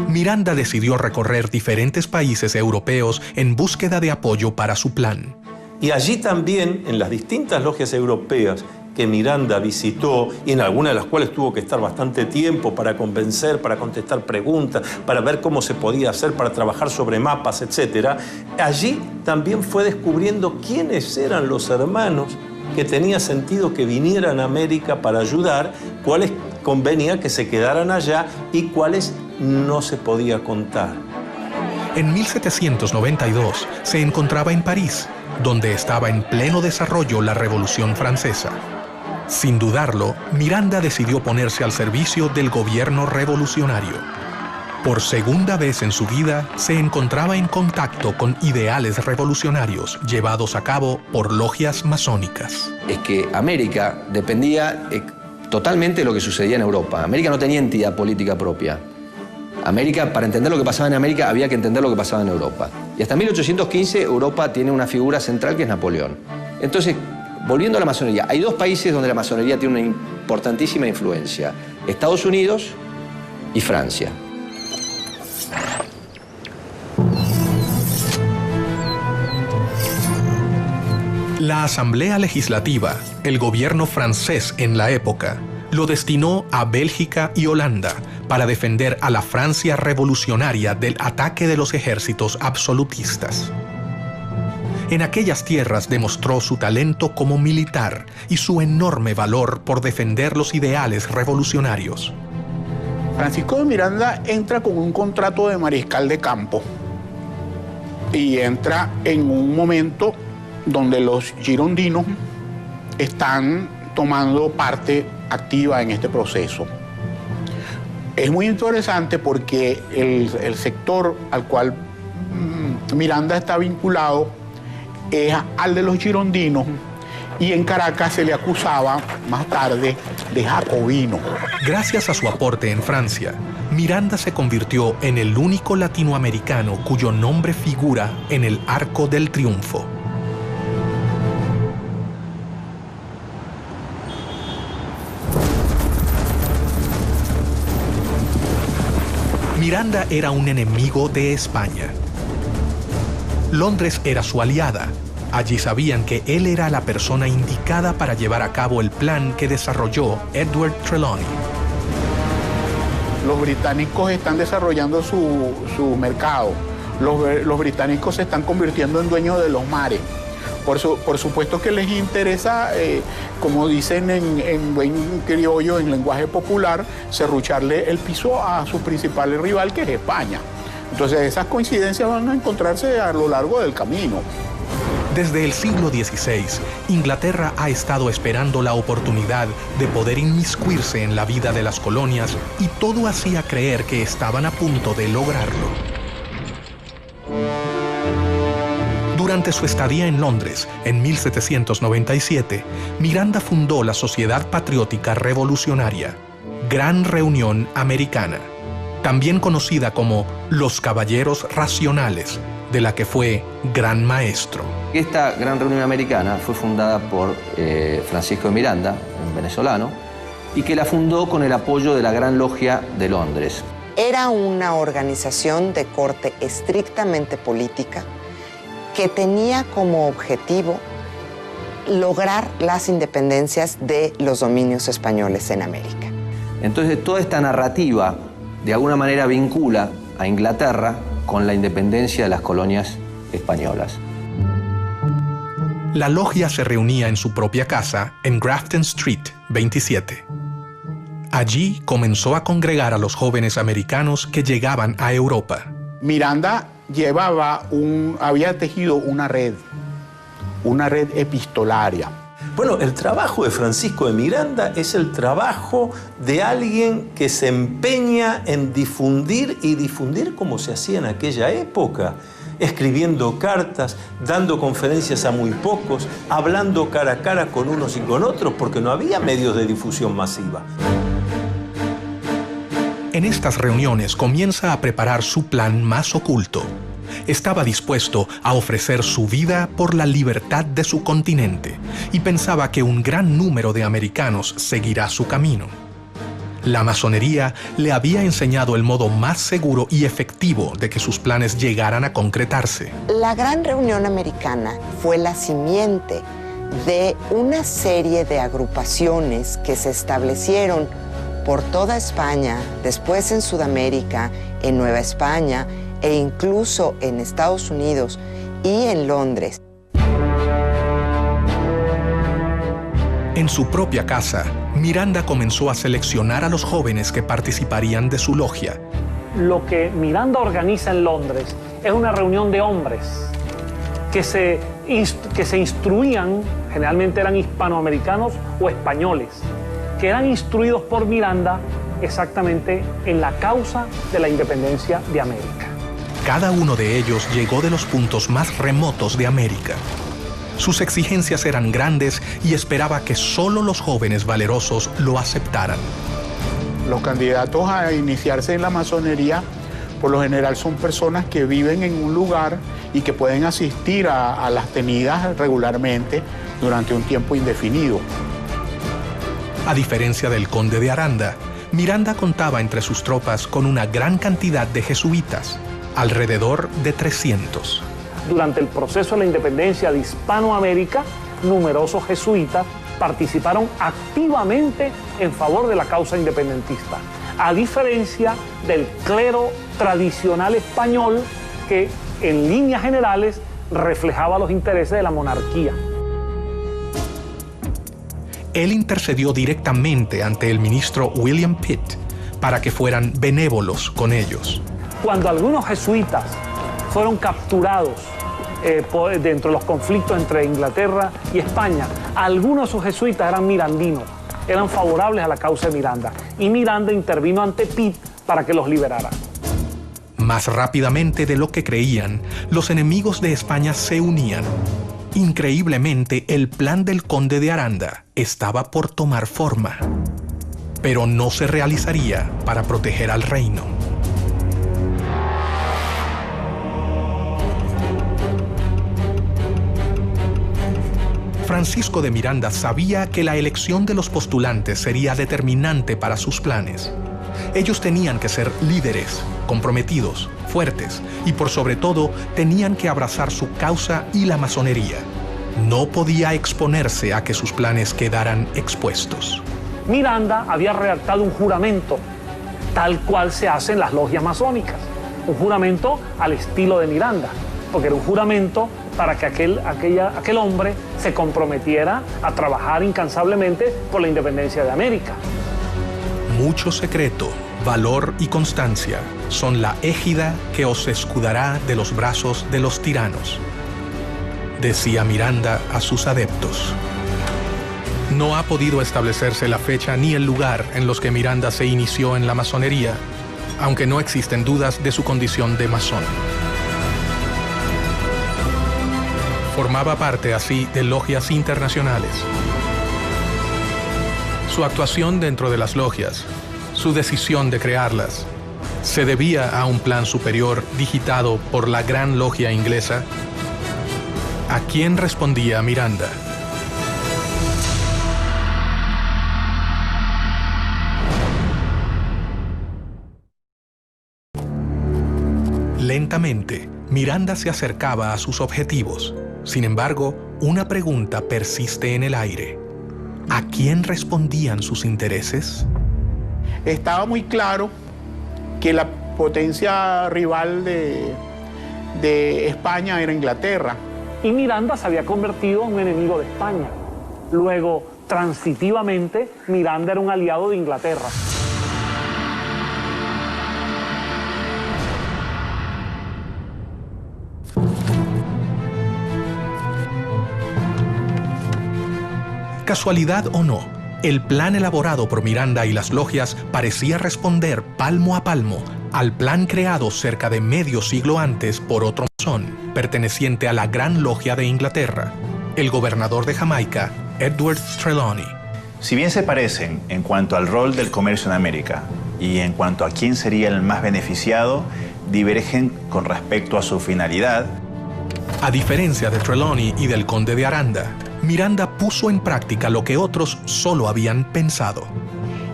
[SPEAKER 2] Miranda decidió recorrer diferentes países europeos en búsqueda de apoyo para su plan.
[SPEAKER 4] Y allí también, en las distintas logias europeas que Miranda visitó y en algunas de las cuales tuvo que estar bastante tiempo para convencer, para contestar preguntas, para ver cómo se podía hacer, para trabajar sobre mapas, etc. Allí también fue descubriendo quiénes eran los hermanos que tenía sentido que vinieran a América para ayudar, cuáles convenía que se quedaran allá y cuáles no se podía contar.
[SPEAKER 2] En 1792 se encontraba en París, donde estaba en pleno desarrollo la Revolución Francesa. Sin dudarlo, Miranda decidió ponerse al servicio del gobierno revolucionario. Por segunda vez en su vida, se encontraba en contacto con ideales revolucionarios llevados a cabo por logias masónicas.
[SPEAKER 7] Es que América dependía totalmente de lo que sucedía en Europa. América no tenía entidad política propia. América, para entender lo que pasaba en América, había que entender lo que pasaba en Europa. Y hasta 1815 Europa tiene una figura central que es Napoleón. Entonces, volviendo a la masonería, hay dos países donde la masonería tiene una importantísima influencia: Estados Unidos y Francia.
[SPEAKER 2] La Asamblea Legislativa, el gobierno francés en la época, lo destinó a Bélgica y Holanda para defender a la Francia revolucionaria del ataque de los ejércitos absolutistas. En aquellas tierras demostró su talento como militar y su enorme valor por defender los ideales revolucionarios.
[SPEAKER 8] Francisco de Miranda entra con un contrato de mariscal de campo y entra en un momento donde los girondinos están tomando parte activa en este proceso. Es muy interesante porque el sector al cual Miranda está vinculado es al de los girondinos, y en Caracas se le acusaba más tarde de jacobino.
[SPEAKER 2] Gracias a su aporte en Francia, Miranda se convirtió en el único latinoamericano cuyo nombre figura en el Arco del Triunfo. Miranda era un enemigo de España. Londres era su aliada. Allí sabían que él era la persona indicada para llevar a cabo el plan que desarrolló Edward Trelawney.
[SPEAKER 8] Los británicos están desarrollando su mercado. Los británicos se están convirtiendo en dueños de los mares. Por supuesto que les interesa, como dicen en buen criollo, en lenguaje popular, serrucharle el piso a su principal rival, que es España. Entonces esas coincidencias van a encontrarse a lo largo del camino.
[SPEAKER 2] Desde el siglo XVI, Inglaterra ha estado esperando la oportunidad de poder inmiscuirse en la vida de las colonias, y todo hacía creer que estaban a punto de lograrlo. Durante su estadía en Londres, en 1797, Miranda fundó la Sociedad Patriótica Revolucionaria, Gran Reunión Americana, también conocida como los Caballeros Racionales, de la que fue Gran Maestro.
[SPEAKER 7] Esta Gran Reunión Americana fue fundada por Francisco de Miranda, un venezolano, y que la fundó con el apoyo de la Gran Logia de Londres.
[SPEAKER 6] Era una organización de corte estrictamente política que tenía como objetivo lograr las independencias de los dominios españoles en América.
[SPEAKER 7] Entonces, toda esta narrativa de alguna manera vincula a Inglaterra con la independencia de las colonias españolas.
[SPEAKER 2] La logia se reunía en su propia casa en Grafton Street 27. Allí comenzó a congregar a los jóvenes americanos que llegaban a Europa.
[SPEAKER 8] Miranda había tejido una red epistolaria.
[SPEAKER 4] Bueno, el trabajo de Francisco de Miranda es el trabajo de alguien que se empeña en difundir, y difundir como se hacía en aquella época, escribiendo cartas, dando conferencias a muy pocos, hablando cara a cara con unos y con otros, porque no había medios de difusión masiva.
[SPEAKER 2] En estas reuniones comienza a preparar su plan más oculto. Estaba dispuesto a ofrecer su vida por la libertad de su continente y pensaba que un gran número de americanos seguirá su camino. La masonería le había enseñado el modo más seguro y efectivo de que sus planes llegaran a concretarse.
[SPEAKER 6] La Gran Reunión Americana fue la simiente de una serie de agrupaciones que se establecieron por toda España, después en Sudamérica, en Nueva España e incluso en Estados Unidos y en Londres.
[SPEAKER 2] En su propia casa, Miranda comenzó a seleccionar a los jóvenes que participarían de su logia.
[SPEAKER 3] Lo que Miranda organiza en Londres es una reunión de hombres que se instruían, generalmente eran hispanoamericanos o españoles, que eran instruidos por Miranda exactamente en la causa de la independencia de América.
[SPEAKER 2] Cada uno de ellos llegó de los puntos más remotos de América. Sus exigencias eran grandes y esperaba que solo los jóvenes valerosos lo aceptaran.
[SPEAKER 8] Los candidatos a iniciarse en la masonería, por lo general, son personas que viven en un lugar y que pueden asistir a las tenidas regularmente durante un tiempo indefinido.
[SPEAKER 2] A diferencia del conde de Aranda, Miranda contaba entre sus tropas con una gran cantidad de jesuitas, alrededor de 300.
[SPEAKER 3] Durante el proceso de la independencia de Hispanoamérica, numerosos jesuitas participaron activamente en favor de la causa independentista, a diferencia del clero tradicional español que, en líneas generales, reflejaba los intereses de la monarquía.
[SPEAKER 2] Él intercedió directamente ante el ministro William Pitt para que fueran benévolos con ellos.
[SPEAKER 3] Cuando algunos jesuitas fueron capturados dentro de los conflictos entre Inglaterra y España, algunos de esos jesuitas eran mirandinos, eran favorables a la causa de Miranda, y Miranda intervino ante Pitt para que los liberara.
[SPEAKER 2] Más rápidamente de lo que creían, los enemigos de España se unían. Increíblemente, el plan del conde de Aranda estaba por tomar forma, pero no se realizaría para proteger al reino. Francisco de Miranda sabía que la elección de los postulantes sería determinante para sus planes. Ellos tenían que ser líderes, comprometidos, fuertes y por sobre todo tenían que abrazar su causa y la masonería. No podía exponerse a que sus planes quedaran expuestos.
[SPEAKER 3] Miranda había redactado un juramento, tal cual se hace en las logias masónicas. Un juramento al estilo de Miranda, porque era un juramento para que aquel hombre se comprometiera a trabajar incansablemente por la independencia de América.
[SPEAKER 2] Mucho secreto, valor y constancia son la égida que os escudará de los brazos de los tiranos, decía Miranda a sus adeptos. No ha podido establecerse la fecha ni el lugar en los que Miranda se inició en la masonería, aunque no existen dudas de su condición de masón. Formaba parte así de logias internacionales. Su actuación dentro de las logias, su decisión de crearlas, se debía a un plan superior digitado por la Gran Logia Inglesa. ¿A quién respondía Miranda? Lentamente, Miranda se acercaba a sus objetivos. Sin embargo, una pregunta persiste en el aire. ¿A quién respondían sus intereses?
[SPEAKER 8] Estaba muy claro que la potencia rival de España era Inglaterra.
[SPEAKER 3] Y Miranda se había convertido en un enemigo de España. Luego, transitivamente, Miranda era un aliado de Inglaterra.
[SPEAKER 2] Casualidad o no, el plan elaborado por Miranda y las logias parecía responder palmo a palmo al plan creado cerca de medio siglo antes por otro masón, perteneciente a la Gran Logia de Inglaterra, el gobernador de Jamaica, Edward Trelawney.
[SPEAKER 10] Si bien se parecen en cuanto al rol del comercio en América y en cuanto a quién sería el más beneficiado, divergen con respecto a su finalidad.
[SPEAKER 2] A diferencia de Trelawney y del conde de Aranda, Miranda puso en práctica lo que otros solo habían pensado.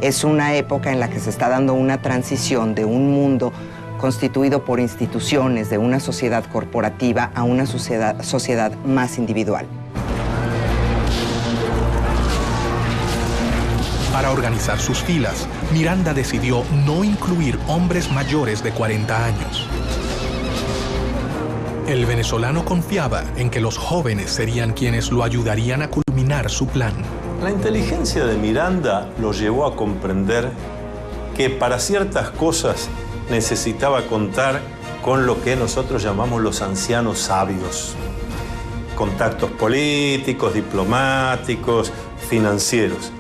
[SPEAKER 6] Es una época en la que se está dando una transición de un mundo constituido por instituciones, de una sociedad corporativa a una sociedad más individual.
[SPEAKER 2] Para organizar sus filas, Miranda decidió no incluir hombres mayores de 40 años. El venezolano confiaba en que los jóvenes serían quienes lo ayudarían a culminar su plan.
[SPEAKER 4] La inteligencia de Miranda lo llevó a comprender que para ciertas cosas necesitaba contar con lo que nosotros llamamos los ancianos sabios. Contactos políticos, diplomáticos, financieros.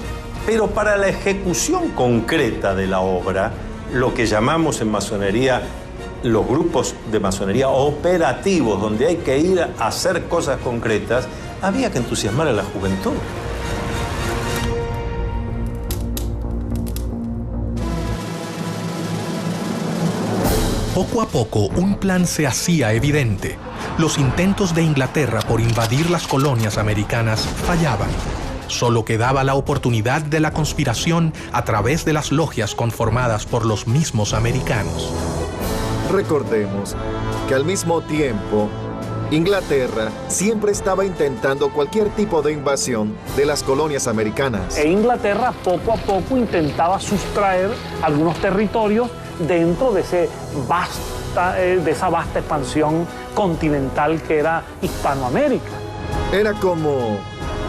[SPEAKER 4] Pero para la ejecución concreta de la obra, lo que llamamos en masonería los grupos de masonería operativos, donde hay que ir a hacer cosas concretas, había que entusiasmar a la juventud.
[SPEAKER 2] Poco a poco, un plan se hacía evidente. Los intentos de Inglaterra por invadir las colonias americanas fallaban. Solo quedaba la oportunidad de la conspiración a través de las logias conformadas por los mismos americanos.
[SPEAKER 5] Recordemos que al mismo tiempo, Inglaterra siempre estaba intentando cualquier tipo de invasión de las colonias americanas.
[SPEAKER 3] E Inglaterra poco a poco intentaba sustraer algunos territorios dentro de esa vasta expansión continental que era Hispanoamérica.
[SPEAKER 5] Era como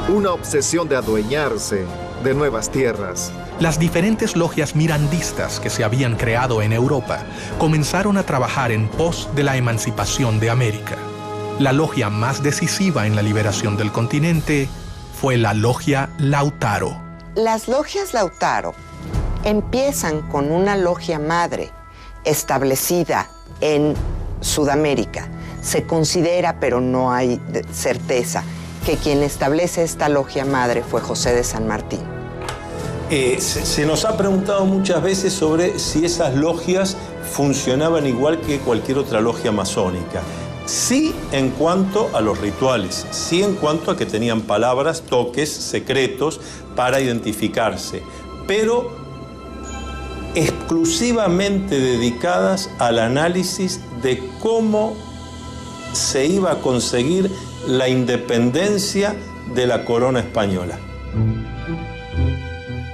[SPEAKER 5] una obsesión de adueñarse de nuevas tierras.
[SPEAKER 2] Las diferentes logias mirandistas que se habían creado en Europa comenzaron a trabajar en pos de la emancipación de América. La logia más decisiva en la liberación del continente fue la logia Lautaro.
[SPEAKER 6] Las logias Lautaro empiezan con una logia madre establecida en Sudamérica. Se considera, pero no hay certeza, que quien establece esta logia madre fue José de San Martín.
[SPEAKER 4] Se nos ha preguntado muchas veces sobre si esas logias funcionaban igual que cualquier otra logia masónica. Sí en cuanto a los rituales, sí en cuanto a que tenían palabras, toques, secretos para identificarse, pero exclusivamente dedicadas al análisis de cómo se iba a conseguir la independencia de la corona española.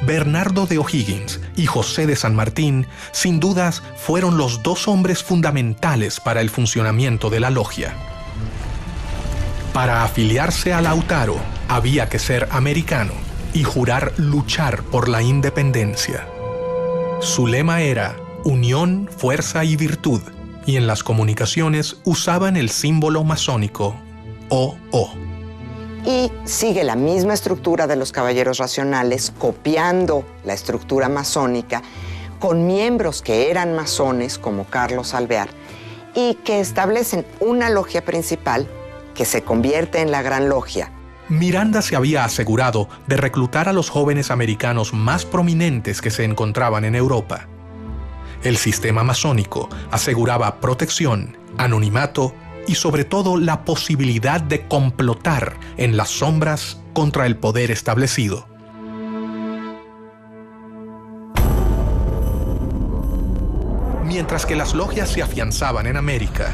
[SPEAKER 2] Bernardo de O'Higgins y José de San Martín, sin dudas, fueron los dos hombres fundamentales para el funcionamiento de la logia. Para afiliarse a Lautaro, había que ser americano y jurar luchar por la independencia. Su lema era unión, fuerza y virtud, y en las comunicaciones usaban el símbolo masónico OO.
[SPEAKER 6] Y sigue la misma estructura de los caballeros racionales, copiando la estructura masónica, con miembros que eran masones, como Carlos Alvear, y que establecen una logia principal que se convierte en la Gran Logia.
[SPEAKER 2] Miranda se había asegurado de reclutar a los jóvenes americanos más prominentes que se encontraban en Europa. El sistema masónico aseguraba protección, anonimato y sobre todo la posibilidad de complotar en las sombras contra el poder establecido. Mientras que las logias se afianzaban en América,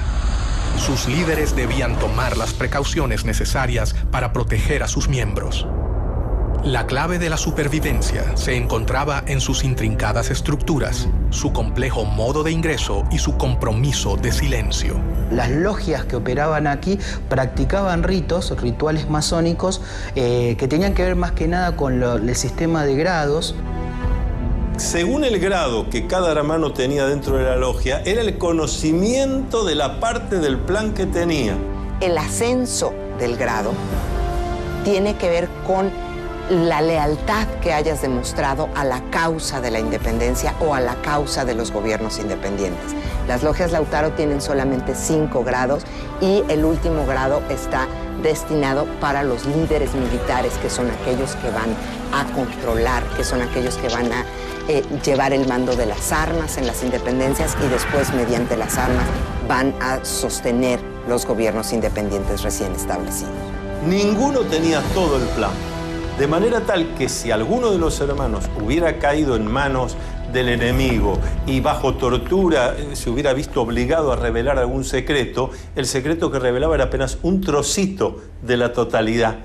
[SPEAKER 2] sus líderes debían tomar las precauciones necesarias para proteger a sus miembros. La clave de la supervivencia se encontraba en sus intrincadas estructuras, su complejo modo de ingreso y su compromiso de silencio.
[SPEAKER 9] Las logias que operaban aquí practicaban rituales masónicos que tenían que ver más que nada con el sistema de grados.
[SPEAKER 4] Según el grado que cada hermano tenía dentro de la logia, era el conocimiento de la parte del plan que tenía.
[SPEAKER 6] El ascenso del grado tiene que ver con la lealtad que hayas demostrado a la causa de la independencia o a la causa de los gobiernos independientes. Las logias Lautaro tienen solamente 5 grados y el último grado está destinado para los líderes militares, que son aquellos que van a controlar, que son aquellos que van a llevar el mando de las armas en las independencias y después, mediante las armas, van a sostener los gobiernos independientes recién establecidos.
[SPEAKER 4] Ninguno tenía todo el plan. De manera tal que si alguno de los hermanos hubiera caído en manos del enemigo y bajo tortura se hubiera visto obligado a revelar algún secreto, el secreto que revelaba era apenas un trocito de la totalidad.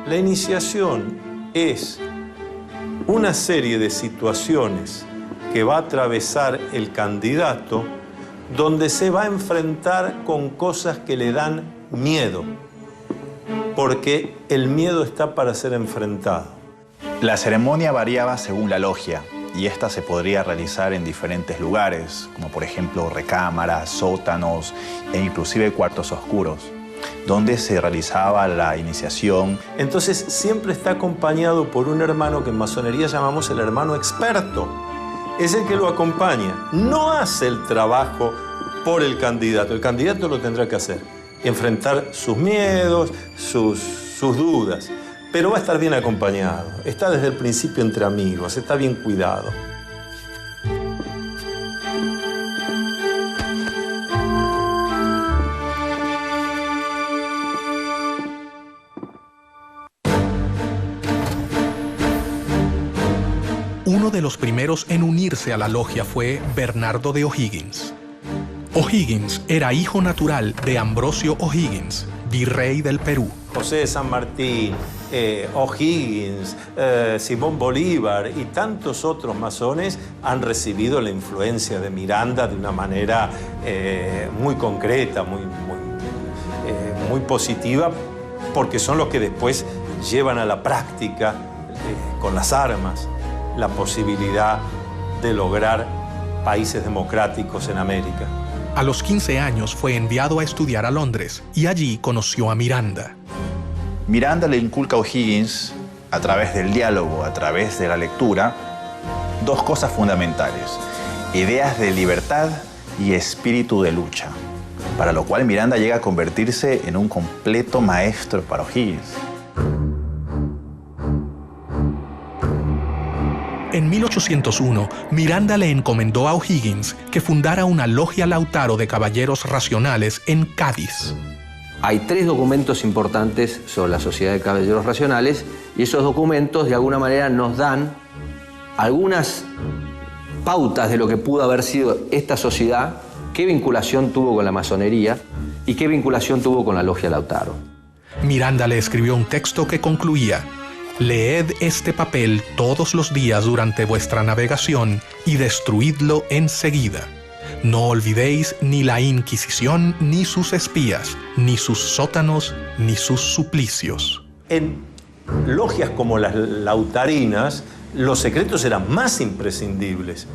[SPEAKER 4] La iniciación es una serie de situaciones que va a atravesar el candidato, donde se va a enfrentar con cosas que le dan miedo, porque el miedo está para ser enfrentado.
[SPEAKER 10] La ceremonia variaba según la logia y esta se podría realizar en diferentes lugares, como por ejemplo recámaras, sótanos e inclusive cuartos oscuros, donde se realizaba la iniciación.
[SPEAKER 4] Entonces siempre está acompañado por un hermano que en masonería llamamos el hermano experto. Es el que lo acompaña, no hace el trabajo por el candidato lo tendrá que hacer, enfrentar sus miedos, sus dudas. Pero va a estar bien acompañado, está desde el principio entre amigos, está bien cuidado.
[SPEAKER 2] Uno de los primeros en unirse a la logia fue Bernardo de O'Higgins. O'Higgins era hijo natural de Ambrosio O'Higgins, virrey del Perú.
[SPEAKER 4] José de San Martín, O'Higgins, Simón Bolívar y tantos otros masones han recibido la influencia de Miranda de una manera muy concreta, muy positiva, porque son los que después llevan a la práctica con las armas la posibilidad de lograr países democráticos en América.
[SPEAKER 2] A los 15 años fue enviado a estudiar a Londres y allí conoció a Miranda.
[SPEAKER 10] Miranda le inculca a O'Higgins, a través del diálogo, a través de la lectura, dos cosas fundamentales: ideas de libertad y espíritu de lucha, para lo cual Miranda llega a convertirse en un completo maestro para O'Higgins.
[SPEAKER 2] En 1801, Miranda le encomendó a O'Higgins que fundara una logia Lautaro de caballeros racionales en Cádiz.
[SPEAKER 7] Hay 3 documentos importantes sobre la Sociedad de Caballeros Racionales y esos documentos de alguna manera nos dan algunas pautas de lo que pudo haber sido esta sociedad, qué vinculación tuvo con la masonería y qué vinculación tuvo con la logia Lautaro.
[SPEAKER 2] Miranda le escribió un texto que concluía: «Leed este papel todos los días durante vuestra navegación y destruidlo enseguida. No olvidéis ni la Inquisición, ni sus espías, ni sus sótanos, ni sus suplicios».
[SPEAKER 4] En logias como las lautarinas, los secretos eran más imprescindibles,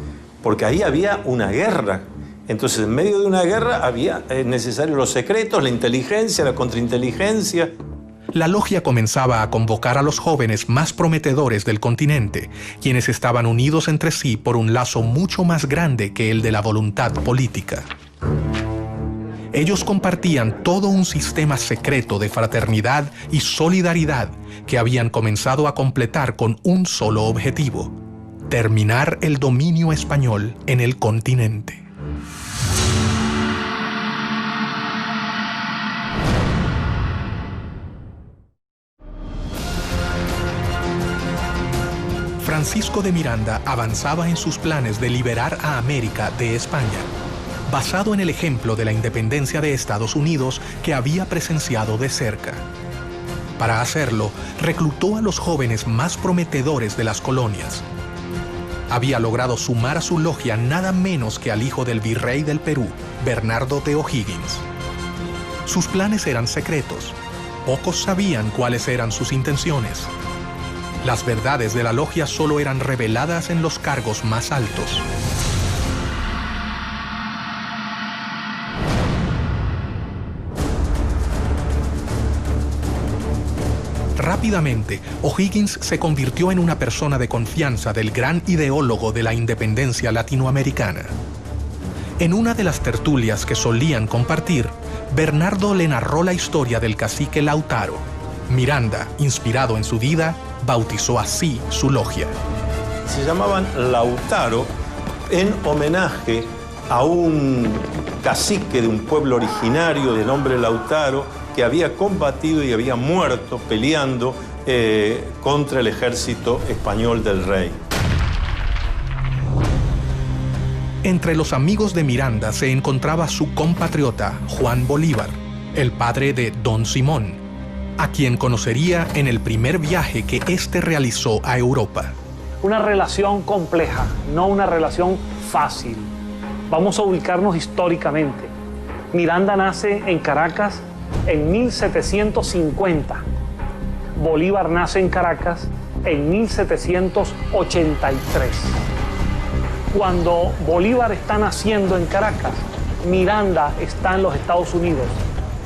[SPEAKER 4] porque ahí había una guerra. Entonces, en medio de una guerra había necesarios los secretos, la inteligencia, la contrainteligencia.
[SPEAKER 2] La logia comenzaba a convocar a los jóvenes más prometedores del continente, quienes estaban unidos entre sí por un lazo mucho más grande que el de la voluntad política. Ellos compartían todo un sistema secreto de fraternidad y solidaridad que habían comenzado a completar con un solo objetivo: terminar el dominio español en el continente. Francisco de Miranda avanzaba en sus planes de liberar a América de España, basado en el ejemplo de la independencia de Estados Unidos que había presenciado de cerca. Para hacerlo, reclutó a los jóvenes más prometedores de las colonias. Había logrado sumar a su logia nada menos que al hijo del virrey del Perú, Bernardo de O'Higgins. Sus planes eran secretos. Pocos sabían cuáles eran sus intenciones. Las verdades de la logia solo eran reveladas en los cargos más altos. Rápidamente, O'Higgins se convirtió en una persona de confianza del gran ideólogo de la independencia latinoamericana. En una de las tertulias que solían compartir, Bernardo le narró la historia del cacique Lautaro. Miranda, inspirado en su vida, bautizó así su logia.
[SPEAKER 4] Se llamaban Lautaro en homenaje a un cacique de un pueblo originario de nombre Lautaro que había combatido y había muerto peleando contra el ejército español del rey.
[SPEAKER 2] Entre los amigos de Miranda se encontraba su compatriota Juan Bolívar, el padre de Don Simón, a quien conocería en el primer viaje que éste realizó a Europa.
[SPEAKER 3] Una relación compleja, no una relación fácil. Vamos a ubicarnos históricamente. Miranda nace en Caracas en 1750. Bolívar nace en Caracas en 1783. Cuando Bolívar está naciendo en Caracas, Miranda está en los Estados Unidos,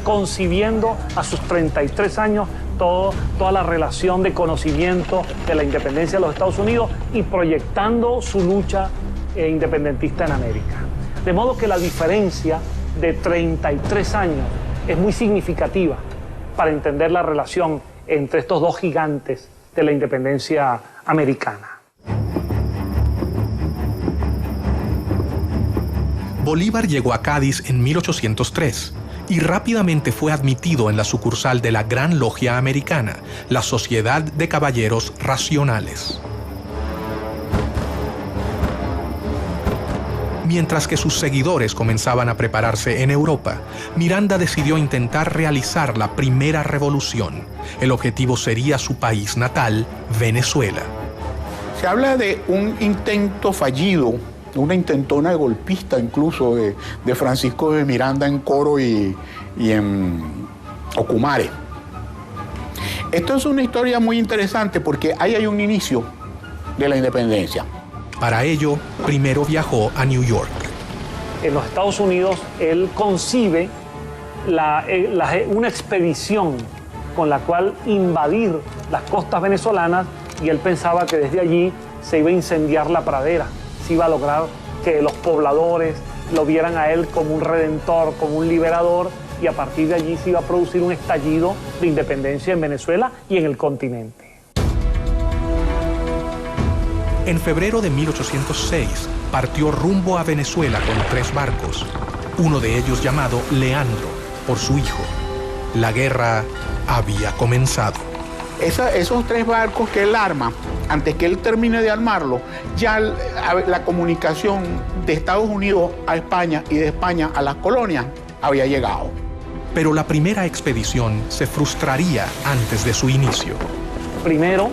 [SPEAKER 3] concibiendo a sus 33 años toda la relación de conocimiento de la independencia de los Estados Unidos y proyectando su lucha independentista en América. De modo que la diferencia de 33 años es muy significativa para entender la relación entre estos dos gigantes de la independencia americana.
[SPEAKER 2] Bolívar llegó a Cádiz en 1803 y rápidamente fue admitido en la sucursal de la Gran Logia Americana, la Sociedad de Caballeros Racionales. Mientras que sus seguidores comenzaban a prepararse en Europa, Miranda decidió intentar realizar la primera revolución. El objetivo sería su país natal, Venezuela.
[SPEAKER 8] Se habla de un intento fallido, una intentona de golpista incluso de Francisco de Miranda en Coro y en Ocumare. Esto es una historia muy interesante porque ahí hay un inicio de la independencia.
[SPEAKER 2] Para ello, primero viajó a New York.
[SPEAKER 3] En los Estados Unidos, él concibe una expedición con la cual invadir las costas venezolanas y él pensaba que desde allí se iba a incendiar la pradera, se iba a lograr que los pobladores lo vieran a él como un redentor, como un liberador y a partir de allí se iba a producir un estallido de independencia en Venezuela y en el continente.
[SPEAKER 2] En febrero de 1806 partió rumbo a Venezuela con 3 barcos, uno de ellos llamado Leandro, por su hijo. La guerra había comenzado.
[SPEAKER 8] Esos 3 barcos que él arma, antes que él termine de armarlo, ya la comunicación de Estados Unidos a España y de España a las colonias había llegado.
[SPEAKER 2] Pero la primera expedición se frustraría antes de su inicio.
[SPEAKER 3] Primero,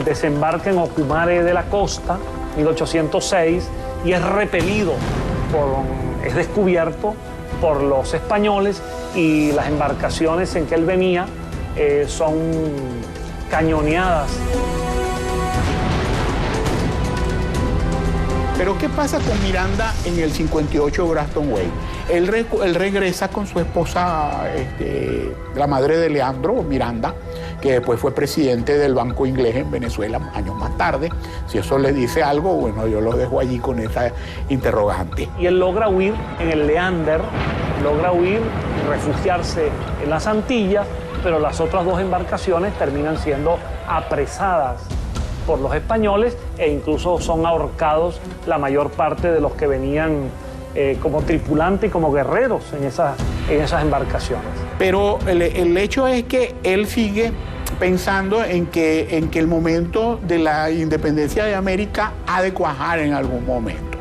[SPEAKER 3] desembarca en Ocumare de la Costa, 1806, y es repelido, es descubierto por los españoles y las embarcaciones en que él venía son cañoneadas.
[SPEAKER 8] Pero ¿qué pasa con Miranda en el 58 Grafton Way? Él regresa con su esposa, la madre de Leandro, Miranda, que después fue presidente del Banco Inglés en Venezuela años más tarde. Si eso le dice algo, bueno, yo lo dejo allí con esa interrogante.
[SPEAKER 3] Y él logra huir en el Leander, logra huir y refugiarse en las Antillas, pero las otras 2 embarcaciones terminan siendo apresadas por los españoles e incluso son ahorcados la mayor parte de los que venían como tripulantes y como guerreros en esas embarcaciones.
[SPEAKER 8] Pero el hecho es que él sigue pensando en que el momento de la independencia de América ha de cuajar en algún momento.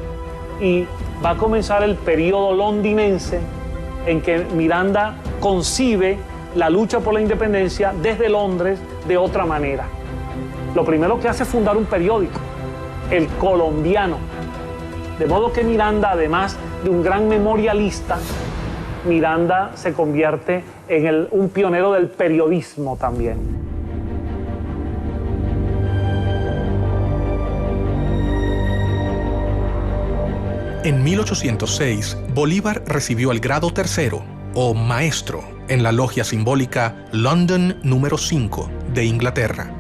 [SPEAKER 3] Y va a comenzar el periodo londinense en que Miranda concibe la lucha por la independencia desde Londres de otra manera. Lo primero que hace es fundar un periódico, El Colombiano. De modo que Miranda, además de un gran memorialista, Miranda se convierte en un pionero del periodismo también.
[SPEAKER 2] En 1806, Bolívar recibió el grado 3º, o maestro, en la logia simbólica London número 5 de Inglaterra.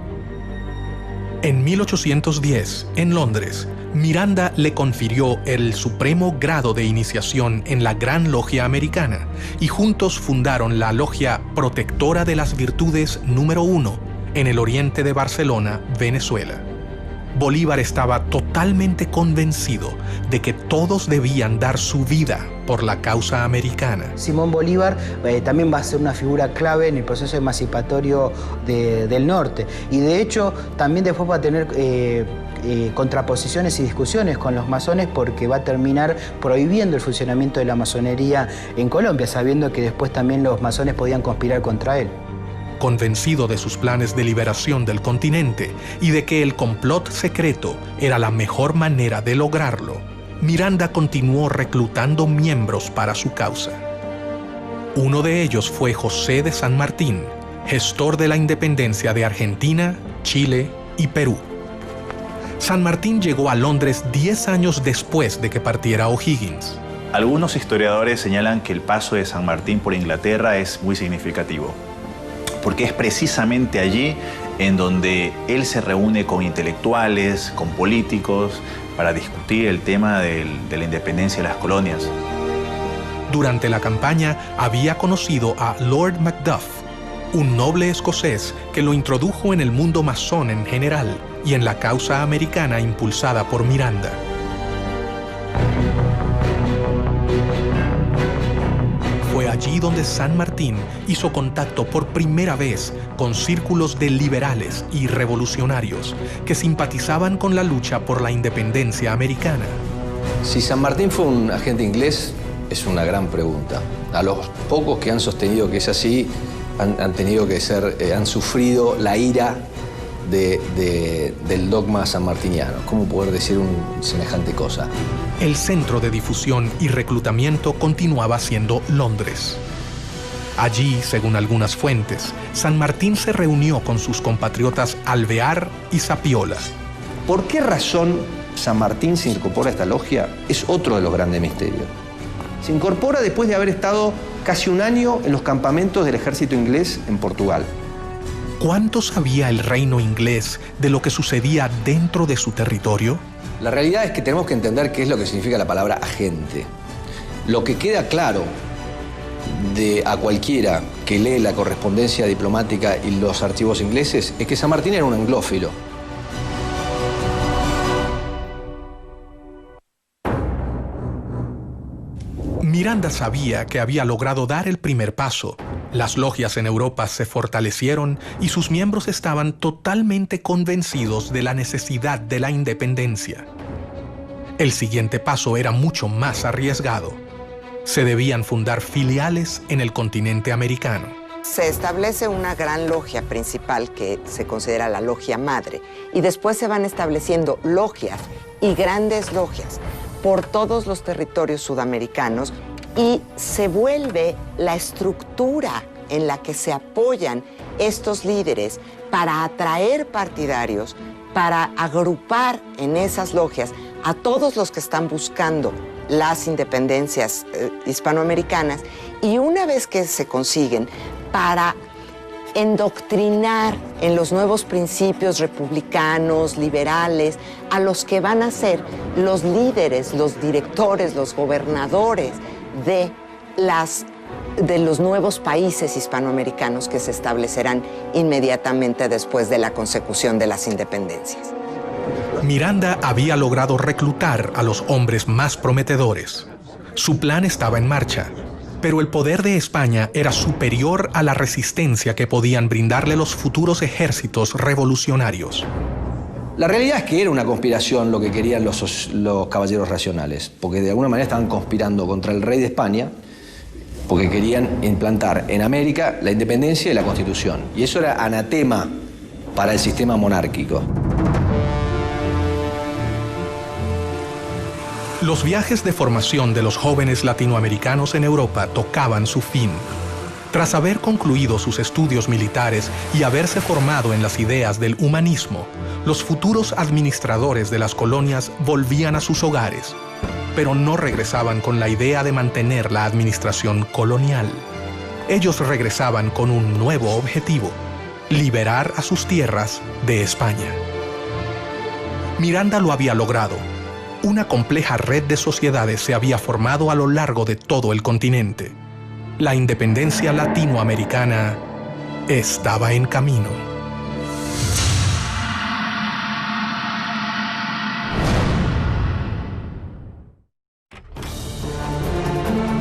[SPEAKER 2] En 1810, en Londres, Miranda le confirió el supremo grado de iniciación en la Gran Logia Americana y juntos fundaron la Logia Protectora de las Virtudes número 1 en el oriente de Barcelona, Venezuela. Bolívar estaba totalmente convencido de que todos debían dar su vida por la causa americana.
[SPEAKER 9] Simón Bolívar también va a ser una figura clave en el proceso emancipatorio del norte y de hecho también después va a tener contraposiciones y discusiones con los masones porque va a terminar prohibiendo el funcionamiento de la masonería en Colombia, sabiendo que después también los masones podían conspirar contra él.
[SPEAKER 2] Convencido de sus planes de liberación del continente y de que el complot secreto era la mejor manera de lograrlo, Miranda continuó reclutando miembros para su causa. Uno de ellos fue José de San Martín, gestor de la independencia de Argentina, Chile y Perú. San Martín llegó a Londres 10 años después de que partiera O'Higgins.
[SPEAKER 10] Algunos historiadores señalan que el paso de San Martín por Inglaterra es muy significativo, porque es precisamente allí en donde él se reúne con intelectuales, con políticos, para discutir el tema de la independencia de las colonias.
[SPEAKER 2] Durante la campaña había conocido a Lord Macduff, un noble escocés que lo introdujo en el mundo masón en general y en la causa americana impulsada por Miranda. Fue allí donde San Martín hizo contacto por primera vez con círculos de liberales y revolucionarios que simpatizaban con la lucha por la independencia americana.
[SPEAKER 7] Si San Martín fue un agente inglés, es una gran pregunta. A los pocos que han sostenido que es así, han sufrido la ira del dogma sanmartiniano. ¿Cómo poder decir semejante cosa?
[SPEAKER 2] El centro de difusión y reclutamiento continuaba siendo Londres. Allí, según algunas fuentes, San Martín se reunió con sus compatriotas Alvear y Zapiola.
[SPEAKER 7] ¿Por qué razón San Martín se incorpora a esta logia? Es otro de los grandes misterios. Se incorpora después de haber estado casi un año en los campamentos del ejército inglés en Portugal.
[SPEAKER 2] ¿Cuánto sabía el reino inglés de lo que sucedía dentro de su territorio?
[SPEAKER 7] La realidad es que tenemos que entender qué es lo que significa la palabra agente. Lo que queda claro a cualquiera que lee la correspondencia diplomática y los archivos ingleses es que San Martín era un anglófilo.
[SPEAKER 2] Miranda sabía que había logrado dar el primer paso. Las logias en Europa se fortalecieron y sus miembros estaban totalmente convencidos de la necesidad de la independencia. El siguiente paso era mucho más arriesgado. Se debían fundar filiales en el continente americano.
[SPEAKER 6] Se establece una gran logia principal que se considera la logia madre y después se van estableciendo logias y grandes logias por todos los territorios sudamericanos y se vuelve la estructura en la que se apoyan estos líderes para atraer partidarios, para agrupar en esas logias a todos los que están buscando las independencias hispanoamericanas y una vez que se consiguen, para endoctrinar en los nuevos principios republicanos, liberales, a los que van a ser los líderes, los directores, los gobernadores de los nuevos países hispanoamericanos que se establecerán inmediatamente después de la consecución de las independencias.
[SPEAKER 2] Miranda había logrado reclutar a los hombres más prometedores. Su plan estaba en marcha, pero el poder de España era superior a la resistencia que podían brindarle los futuros ejércitos revolucionarios.
[SPEAKER 7] La realidad es que era una conspiración lo que querían los caballeros racionales, porque de alguna manera estaban conspirando contra el rey de España, porque querían implantar en América la independencia y la Constitución. Y eso era anatema para el sistema monárquico.
[SPEAKER 2] Los viajes de formación de los jóvenes latinoamericanos en Europa tocaban su fin. Tras haber concluido sus estudios militares y haberse formado en las ideas del humanismo, los futuros administradores de las colonias volvían a sus hogares, pero no regresaban con la idea de mantener la administración colonial. Ellos regresaban con un nuevo objetivo: liberar a sus tierras de España. Miranda lo había logrado. Una compleja red de sociedades se había formado a lo largo de todo el continente. La independencia latinoamericana estaba en camino.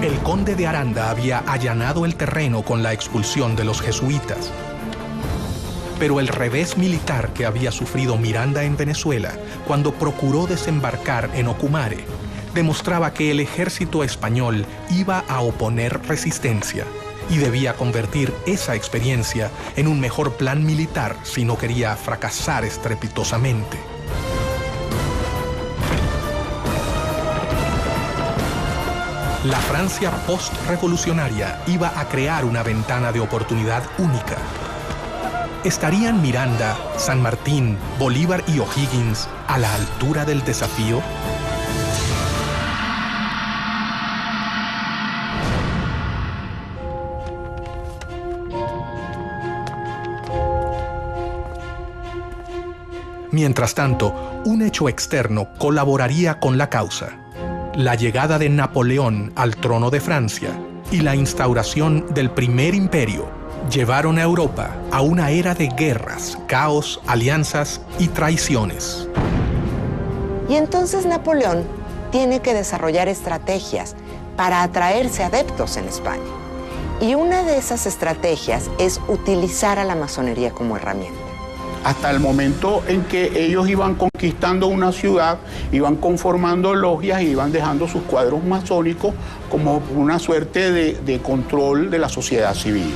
[SPEAKER 2] El conde de Aranda había allanado el terreno con la expulsión de los jesuitas. Pero el revés militar que había sufrido Miranda en Venezuela cuando procuró desembarcar en Ocumare demostraba que el ejército español iba a oponer resistencia y debía convertir esa experiencia en un mejor plan militar si no quería fracasar estrepitosamente. La Francia post-revolucionaria iba a crear una ventana de oportunidad única. ¿Estarían Miranda, San Martín, Bolívar y O'Higgins a la altura del desafío? Mientras tanto, un hecho externo colaboraría con la causa: la llegada de Napoleón al trono de Francia y la instauración del Primer Imperio llevaron a Europa a una era de guerras, caos, alianzas y traiciones.
[SPEAKER 6] Y entonces Napoleón tiene que desarrollar estrategias para atraerse adeptos en España. Y una de esas estrategias es utilizar a la masonería como herramienta.
[SPEAKER 8] Hasta el momento en que ellos iban conquistando una ciudad, iban conformando logias y iban dejando sus cuadros masónicos como una suerte de control de la sociedad civil.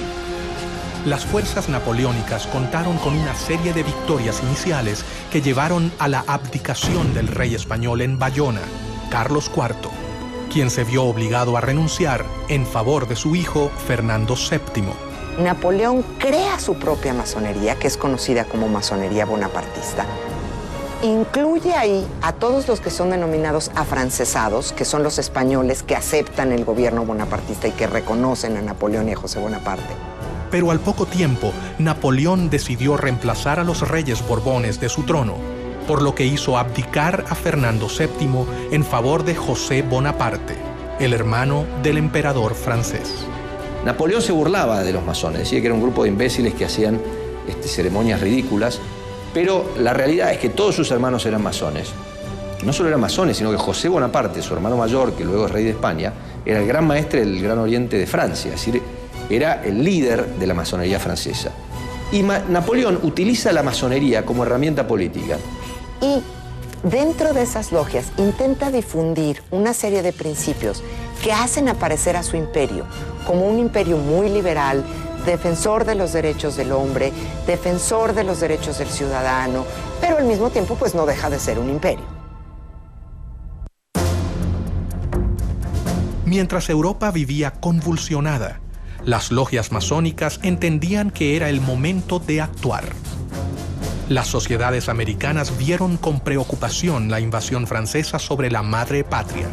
[SPEAKER 2] Las fuerzas napoleónicas contaron con una serie de victorias iniciales que llevaron a la abdicación del rey español en Bayona, Carlos IV, quien se vio obligado a renunciar en favor de su hijo Fernando VII.
[SPEAKER 6] Napoleón crea su propia masonería, que es conocida como masonería bonapartista. Incluye ahí a todos los que son denominados afrancesados, que son los españoles que aceptan el gobierno bonapartista y que reconocen a Napoleón y a José Bonaparte.
[SPEAKER 2] Pero al poco tiempo, Napoleón decidió reemplazar a los reyes borbones de su trono, por lo que hizo abdicar a Fernando VII en favor de José Bonaparte, el hermano del emperador francés.
[SPEAKER 7] Napoleón se burlaba de los masones, decía que era un grupo de imbéciles que hacían ceremonias ridículas, pero la realidad es que todos sus hermanos eran masones. No solo eran masones, sino que José Bonaparte, su hermano mayor, que luego es rey de España, era el gran maestre del Gran Oriente de Francia, es decir, era el líder de la masonería francesa. Y Napoleón utiliza la masonería como herramienta política.
[SPEAKER 6] Y dentro de esas logias intenta difundir una serie de principios que hacen aparecer a su imperio como un imperio muy liberal, defensor de los derechos del hombre, defensor de los derechos del ciudadano, pero al mismo tiempo pues no deja de ser un imperio.
[SPEAKER 2] Mientras Europa vivía convulsionada, las logias masónicas entendían que era el momento de actuar. Las sociedades americanas vieron con preocupación la invasión francesa sobre la madre patria.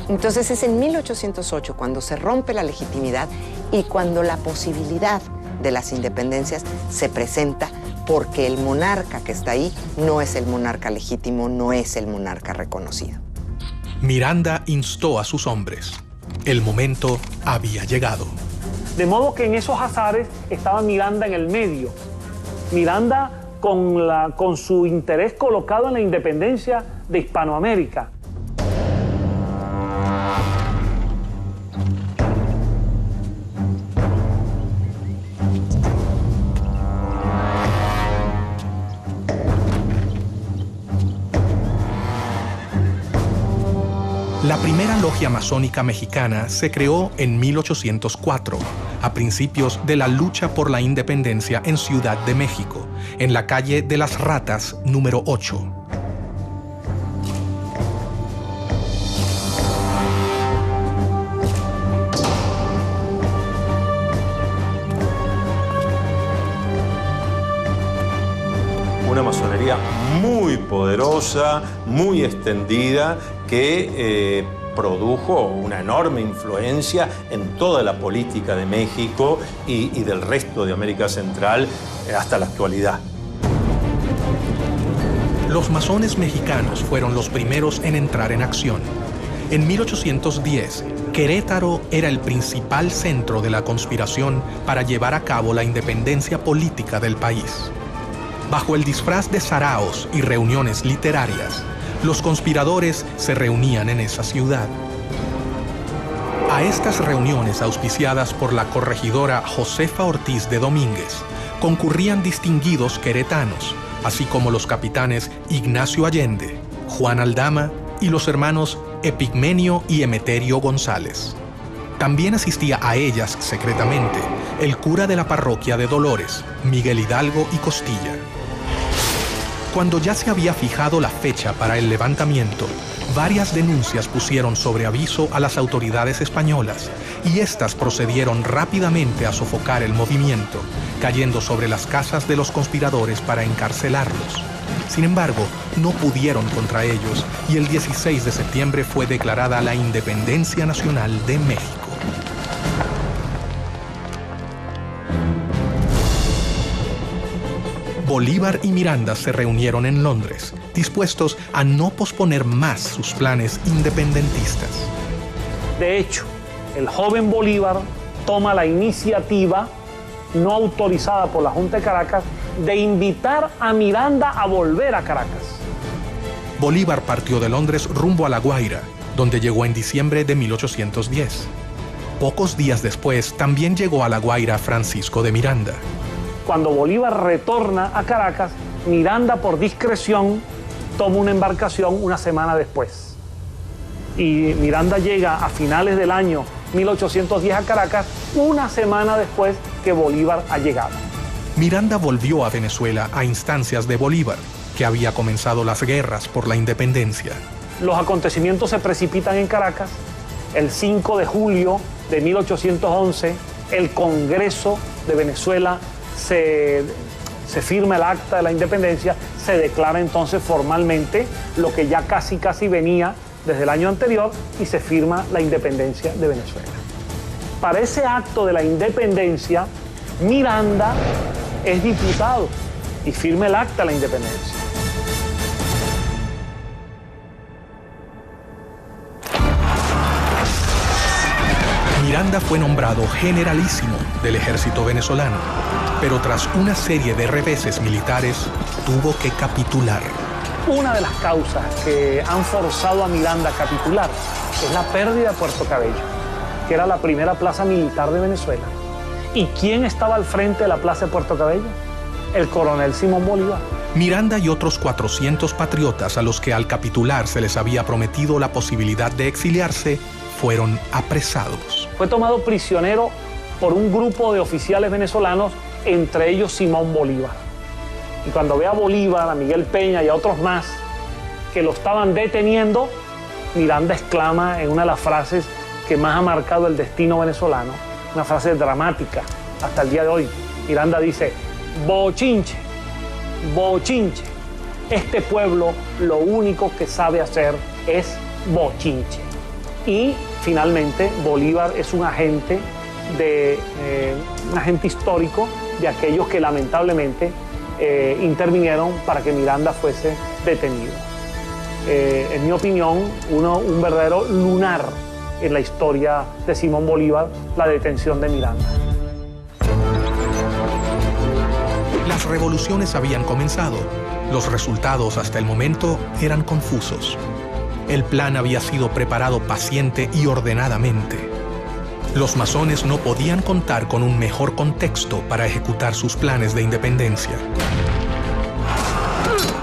[SPEAKER 6] Entonces es en 1808 cuando se rompe la legitimidad y cuando la posibilidad de las independencias se presenta, porque el monarca que está ahí no es el monarca legítimo, no es el monarca reconocido.
[SPEAKER 2] Miranda instó a sus hombres. El momento había llegado.
[SPEAKER 3] De modo que en esos azares estaba Miranda en el medio. Miranda con su interés colocado en la independencia de Hispanoamérica.
[SPEAKER 2] La primera logia masónica mexicana se creó en 1804, a principios de la lucha por la independencia en Ciudad de México, en la calle de las Ratas, número 8.
[SPEAKER 4] Una masonería muy poderosa, muy extendida, que produjo una enorme influencia en toda la política de México y del resto de América Central hasta la actualidad.
[SPEAKER 2] Los masones mexicanos fueron los primeros en entrar en acción. En 1810, Querétaro era el principal centro de la conspiración para llevar a cabo la independencia política del país. Bajo el disfraz de saraos y reuniones literarias, los conspiradores se reunían en esa ciudad. A estas reuniones auspiciadas por la corregidora Josefa Ortiz de Domínguez concurrían distinguidos queretanos, así como los capitanes Ignacio Allende, Juan Aldama y los hermanos Epigmenio y Emeterio González. También asistía a ellas secretamente el cura de la parroquia de Dolores, Miguel Hidalgo y Costilla. Cuando ya se había fijado la fecha para el levantamiento, Varias denuncias pusieron sobre aviso a las autoridades españolas y éstas procedieron rápidamente a sofocar el movimiento, cayendo sobre las casas de los conspiradores para encarcelarlos. Sin embargo, no pudieron contra ellos y el 16 de septiembre fue declarada la Independencia Nacional de México. Bolívar y Miranda se reunieron en Londres, dispuestos a no posponer más sus planes independentistas.
[SPEAKER 3] De hecho, el joven Bolívar toma la iniciativa, no autorizada por la Junta de Caracas, de invitar a Miranda a volver a Caracas.
[SPEAKER 2] Bolívar partió de Londres rumbo a La Guaira, donde llegó en diciembre de 1810. Pocos días después, también llegó a La Guaira Francisco de Miranda.
[SPEAKER 3] Cuando Bolívar retorna a Caracas, Miranda, por discreción, toma una embarcación una semana después. Y Miranda llega a finales del año 1810 a Caracas, una semana después que Bolívar ha llegado.
[SPEAKER 2] Miranda volvió a Venezuela a instancias de Bolívar, que había comenzado las guerras por la independencia.
[SPEAKER 3] Los acontecimientos se precipitan en Caracas. El 5 de julio de 1811, el Congreso de Venezuela se firma el acta de la independencia, se declara entonces formalmente lo que ya casi venía desde el año anterior y se firma la independencia de Venezuela. Para ese acto de la independencia, Miranda es diputado y firma el acta de la independencia.
[SPEAKER 2] Miranda fue nombrado generalísimo del ejército venezolano, pero tras una serie de reveses militares, tuvo que capitular.
[SPEAKER 3] Una de las causas que han forzado a Miranda a capitular es la pérdida de Puerto Cabello, que era la primera plaza militar de Venezuela. ¿Y quién estaba al frente de la plaza de Puerto Cabello? El coronel Simón Bolívar.
[SPEAKER 2] Miranda y otros 400 patriotas a los que al capitular se les había prometido la posibilidad de exiliarse, fueron apresados.
[SPEAKER 3] Fue tomado prisionero por un grupo de oficiales venezolanos, entre ellos Simón Bolívar. Y cuando ve a Bolívar, a Miguel Peña y a otros más que lo estaban deteniendo, Miranda exclama en una de las frases que más ha marcado el destino venezolano, una frase dramática hasta el día de hoy. Miranda dice: bochinche, bochinche. Este pueblo lo único que sabe hacer es bochinche. Y finalmente Bolívar es un agente histórico de aquellos que lamentablemente intervinieron para que Miranda fuese detenido. En mi opinión, un verdadero lunar en la historia de Simón Bolívar, la detención de Miranda.
[SPEAKER 2] Las revoluciones habían comenzado. Los resultados hasta el momento eran confusos. El plan había sido preparado paciente y ordenadamente. Los masones no podían contar con un mejor contexto para ejecutar sus planes de independencia.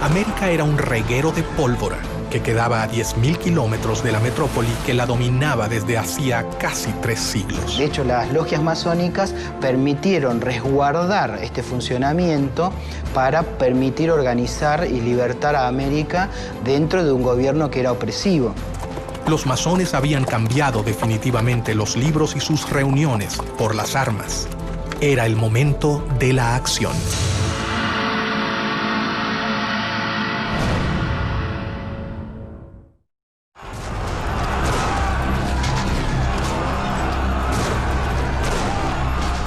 [SPEAKER 2] América era un reguero de pólvora que quedaba a 10.000 kilómetros de la metrópoli que la dominaba desde hacía casi 3 siglos.
[SPEAKER 9] De hecho, las logias masónicas permitieron resguardar este funcionamiento para permitir organizar y libertar a América dentro de un gobierno que era opresivo.
[SPEAKER 2] Los masones habían cambiado definitivamente los libros y sus reuniones por las armas. Era el momento de la acción.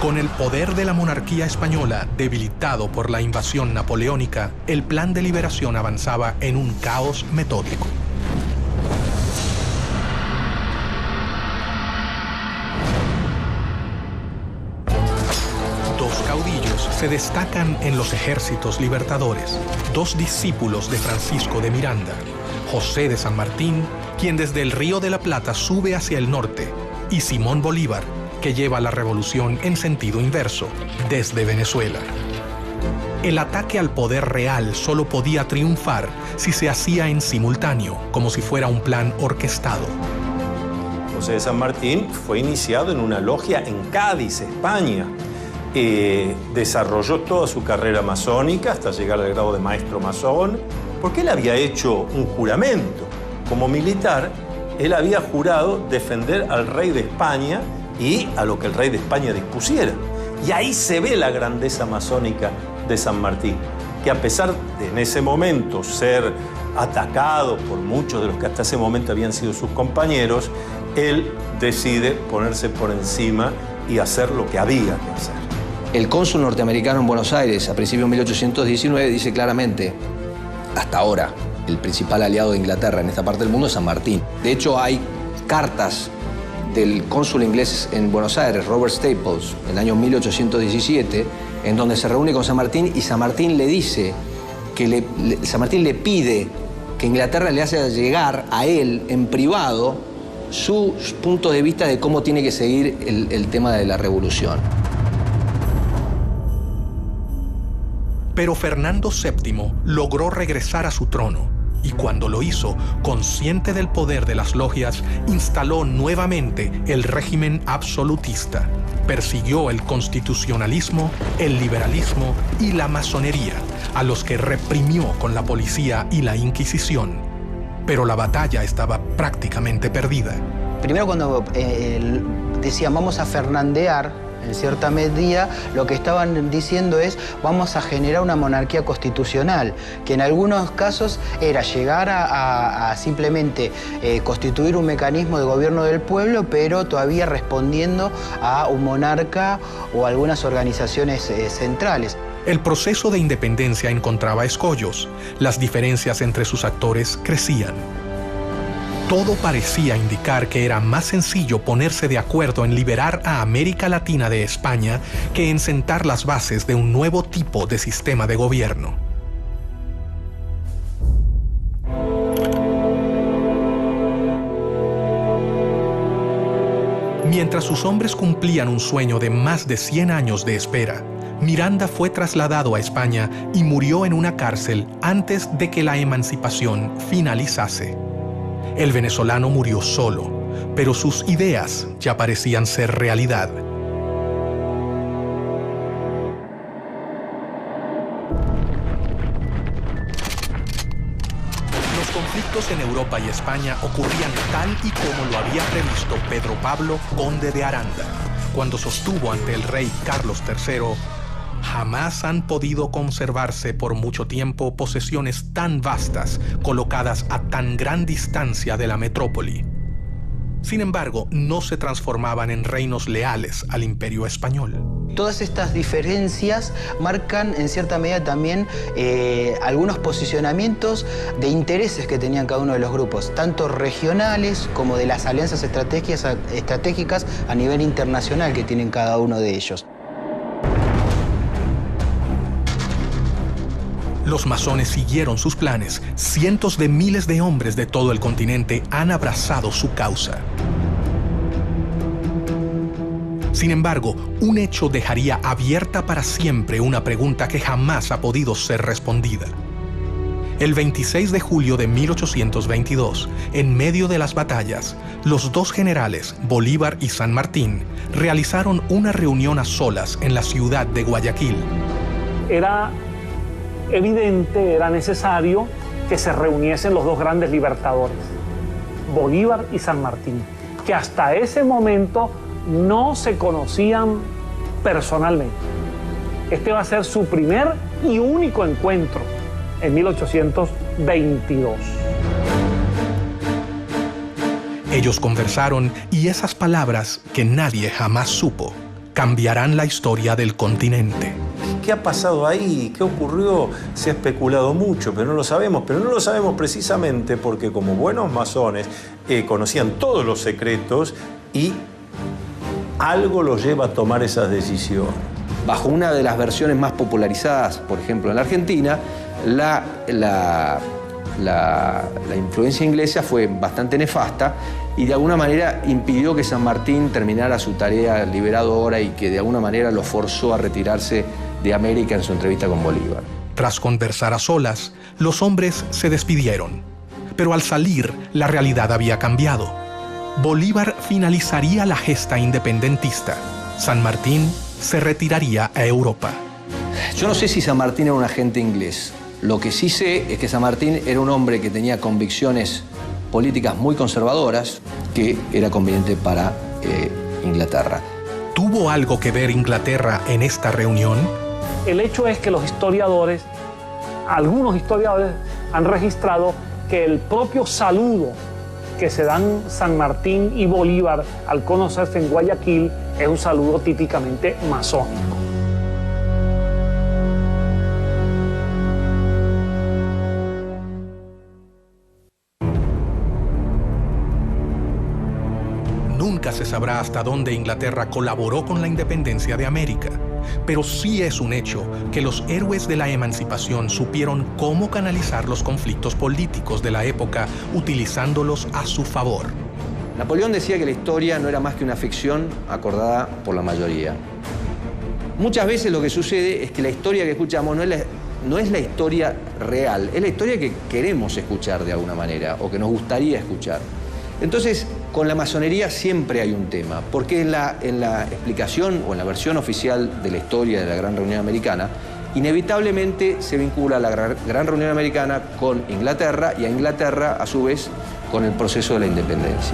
[SPEAKER 2] Con el poder de la monarquía española debilitado por la invasión napoleónica, el plan de liberación avanzaba en un caos metódico. Dos caudillos se destacan en los ejércitos libertadores, 2 discípulos de Francisco de Miranda, José de San Martín, quien desde el Río de la Plata sube hacia el norte, y Simón Bolívar, que lleva la revolución en sentido inverso, desde Venezuela. El ataque al poder real solo podía triunfar si se hacía en simultáneo, como si fuera un plan orquestado.
[SPEAKER 4] José de San Martín fue iniciado en una logia en Cádiz, España. Desarrolló toda su carrera masónica hasta llegar al grado de maestro masón, porque él había hecho un juramento. como militar, él había jurado defender al rey de España y a lo que el rey de España dispusiera. Y ahí se ve la grandeza masónica de San Martín, que a pesar de en ese momento ser atacado por muchos de los que hasta ese momento habían sido sus compañeros, él decide ponerse por encima y hacer lo que había que hacer.
[SPEAKER 7] El cónsul norteamericano en Buenos Aires, a principios de 1819, dice claramente, hasta ahora, el principal aliado de Inglaterra en esta parte del mundo es San Martín. De hecho, hay cartas del cónsul inglés en Buenos Aires, Robert Staples, en el año 1817, en donde se reúne con San Martín y San Martín le dice que San Martín le pide que Inglaterra le haga llegar a él en privado sus puntos de vista de cómo tiene que seguir el tema de la revolución.
[SPEAKER 2] Pero Fernando VII logró regresar a su trono y cuando lo hizo, consciente del poder de las logias, instaló nuevamente el régimen absolutista. Persiguió el constitucionalismo, el liberalismo y la masonería, a los que reprimió con la policía y la Inquisición. Pero la batalla estaba prácticamente perdida.
[SPEAKER 9] Primero, cuando decían vamos a fernandear, en cierta medida, lo que estaban diciendo es vamos a generar una monarquía constitucional, que en algunos casos era llegar a simplemente constituir un mecanismo de gobierno del pueblo, pero todavía respondiendo a un monarca o a algunas organizaciones centrales.
[SPEAKER 2] El proceso de independencia encontraba escollos. Las diferencias entre sus actores crecían. Todo parecía indicar que era más sencillo ponerse de acuerdo en liberar a América Latina de España que en sentar las bases de un nuevo tipo de sistema de gobierno. Mientras sus hombres cumplían un sueño de más de 100 años de espera, Miranda fue trasladado a España y murió en una cárcel antes de que la emancipación finalizase. El venezolano murió solo, pero sus ideas ya parecían ser realidad. Los conflictos en Europa y España ocurrían tal y como lo había previsto Pedro Pablo, conde de Aranda, cuando sostuvo ante el rey Carlos III: jamás han podido conservarse por mucho tiempo posesiones tan vastas, colocadas a tan gran distancia de la metrópoli. Sin embargo, no se transformaban en reinos leales al imperio español.
[SPEAKER 9] Todas estas diferencias marcan en cierta medida también algunos posicionamientos de intereses que tenían cada uno de los grupos, tanto regionales como de las alianzas estratégicas a nivel internacional que tienen cada uno de ellos.
[SPEAKER 2] Los masones siguieron sus planes. Cientos de miles de hombres de todo el continente han abrazado su causa. Sin embargo, un hecho dejaría abierta para siempre una pregunta que jamás ha podido ser respondida. El 26 de julio de 1822, en medio de las batallas, los dos generales, Bolívar y San Martín, realizaron una reunión a solas en la ciudad de Guayaquil.
[SPEAKER 3] Era evidente, era necesario que se reuniesen los dos grandes libertadores, Bolívar y San Martín, que hasta ese momento no se conocían personalmente. Este va a ser su primer y único encuentro en 1822.
[SPEAKER 2] Ellos conversaron y esas palabras que nadie jamás supo cambiarán la historia del continente.
[SPEAKER 4] ¿Qué ha pasado ahí? ¿Qué ocurrió? Se ha especulado mucho, pero no lo sabemos. Pero no lo sabemos precisamente porque como buenos masones conocían todos los secretos y algo los lleva a tomar esas decisiones.
[SPEAKER 7] Bajo una de las versiones más popularizadas, por ejemplo, en la Argentina, la influencia inglesa fue bastante nefasta y de alguna manera impidió que San Martín terminara su tarea liberadora y que de alguna manera lo forzó a retirarse de América en su entrevista con Bolívar.
[SPEAKER 2] Tras conversar a solas, los hombres se despidieron. Pero al salir, la realidad había cambiado. Bolívar finalizaría la gesta independentista. San Martín se retiraría a Europa.
[SPEAKER 7] Yo no sé si San Martín era un agente inglés. Lo que sí sé es que San Martín era un hombre que tenía convicciones políticas muy conservadoras que era conveniente para Inglaterra.
[SPEAKER 2] ¿Tuvo algo que ver Inglaterra en esta reunión?
[SPEAKER 3] El hecho es que los historiadores, algunos historiadores, han registrado que el propio saludo que se dan San Martín y Bolívar al conocerse en Guayaquil es un saludo típicamente masónico.
[SPEAKER 2] Nunca se sabrá hasta dónde Inglaterra colaboró con la independencia de América, pero sí es un hecho que los héroes de la emancipación supieron cómo canalizar los conflictos políticos de la época utilizándolos a su favor.
[SPEAKER 7] Napoleón decía que la historia no era más que una ficción acordada por la mayoría. Muchas veces lo que sucede es que la historia que escuchamos no es la historia real, es la historia que queremos escuchar de alguna manera o que nos gustaría escuchar. Entonces, con la masonería siempre hay un tema, porque en la explicación o en la versión oficial de la historia de la Gran Reunión Americana, inevitablemente se vincula la Gran Reunión Americana con Inglaterra y a Inglaterra, a su vez, con el proceso de la independencia.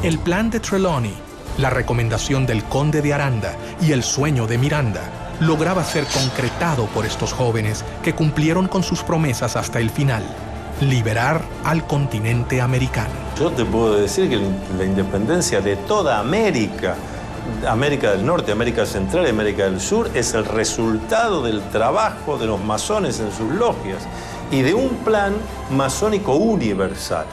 [SPEAKER 2] El plan de Trelawney, la recomendación del conde de Aranda y el sueño de Miranda lograba ser concretado por estos jóvenes que cumplieron con sus promesas hasta el final: liberar al continente americano.
[SPEAKER 4] Yo te puedo decir que la independencia de toda América, América del Norte, América Central y América del Sur, es el resultado del trabajo de los masones en sus logias y de un plan masónico universal.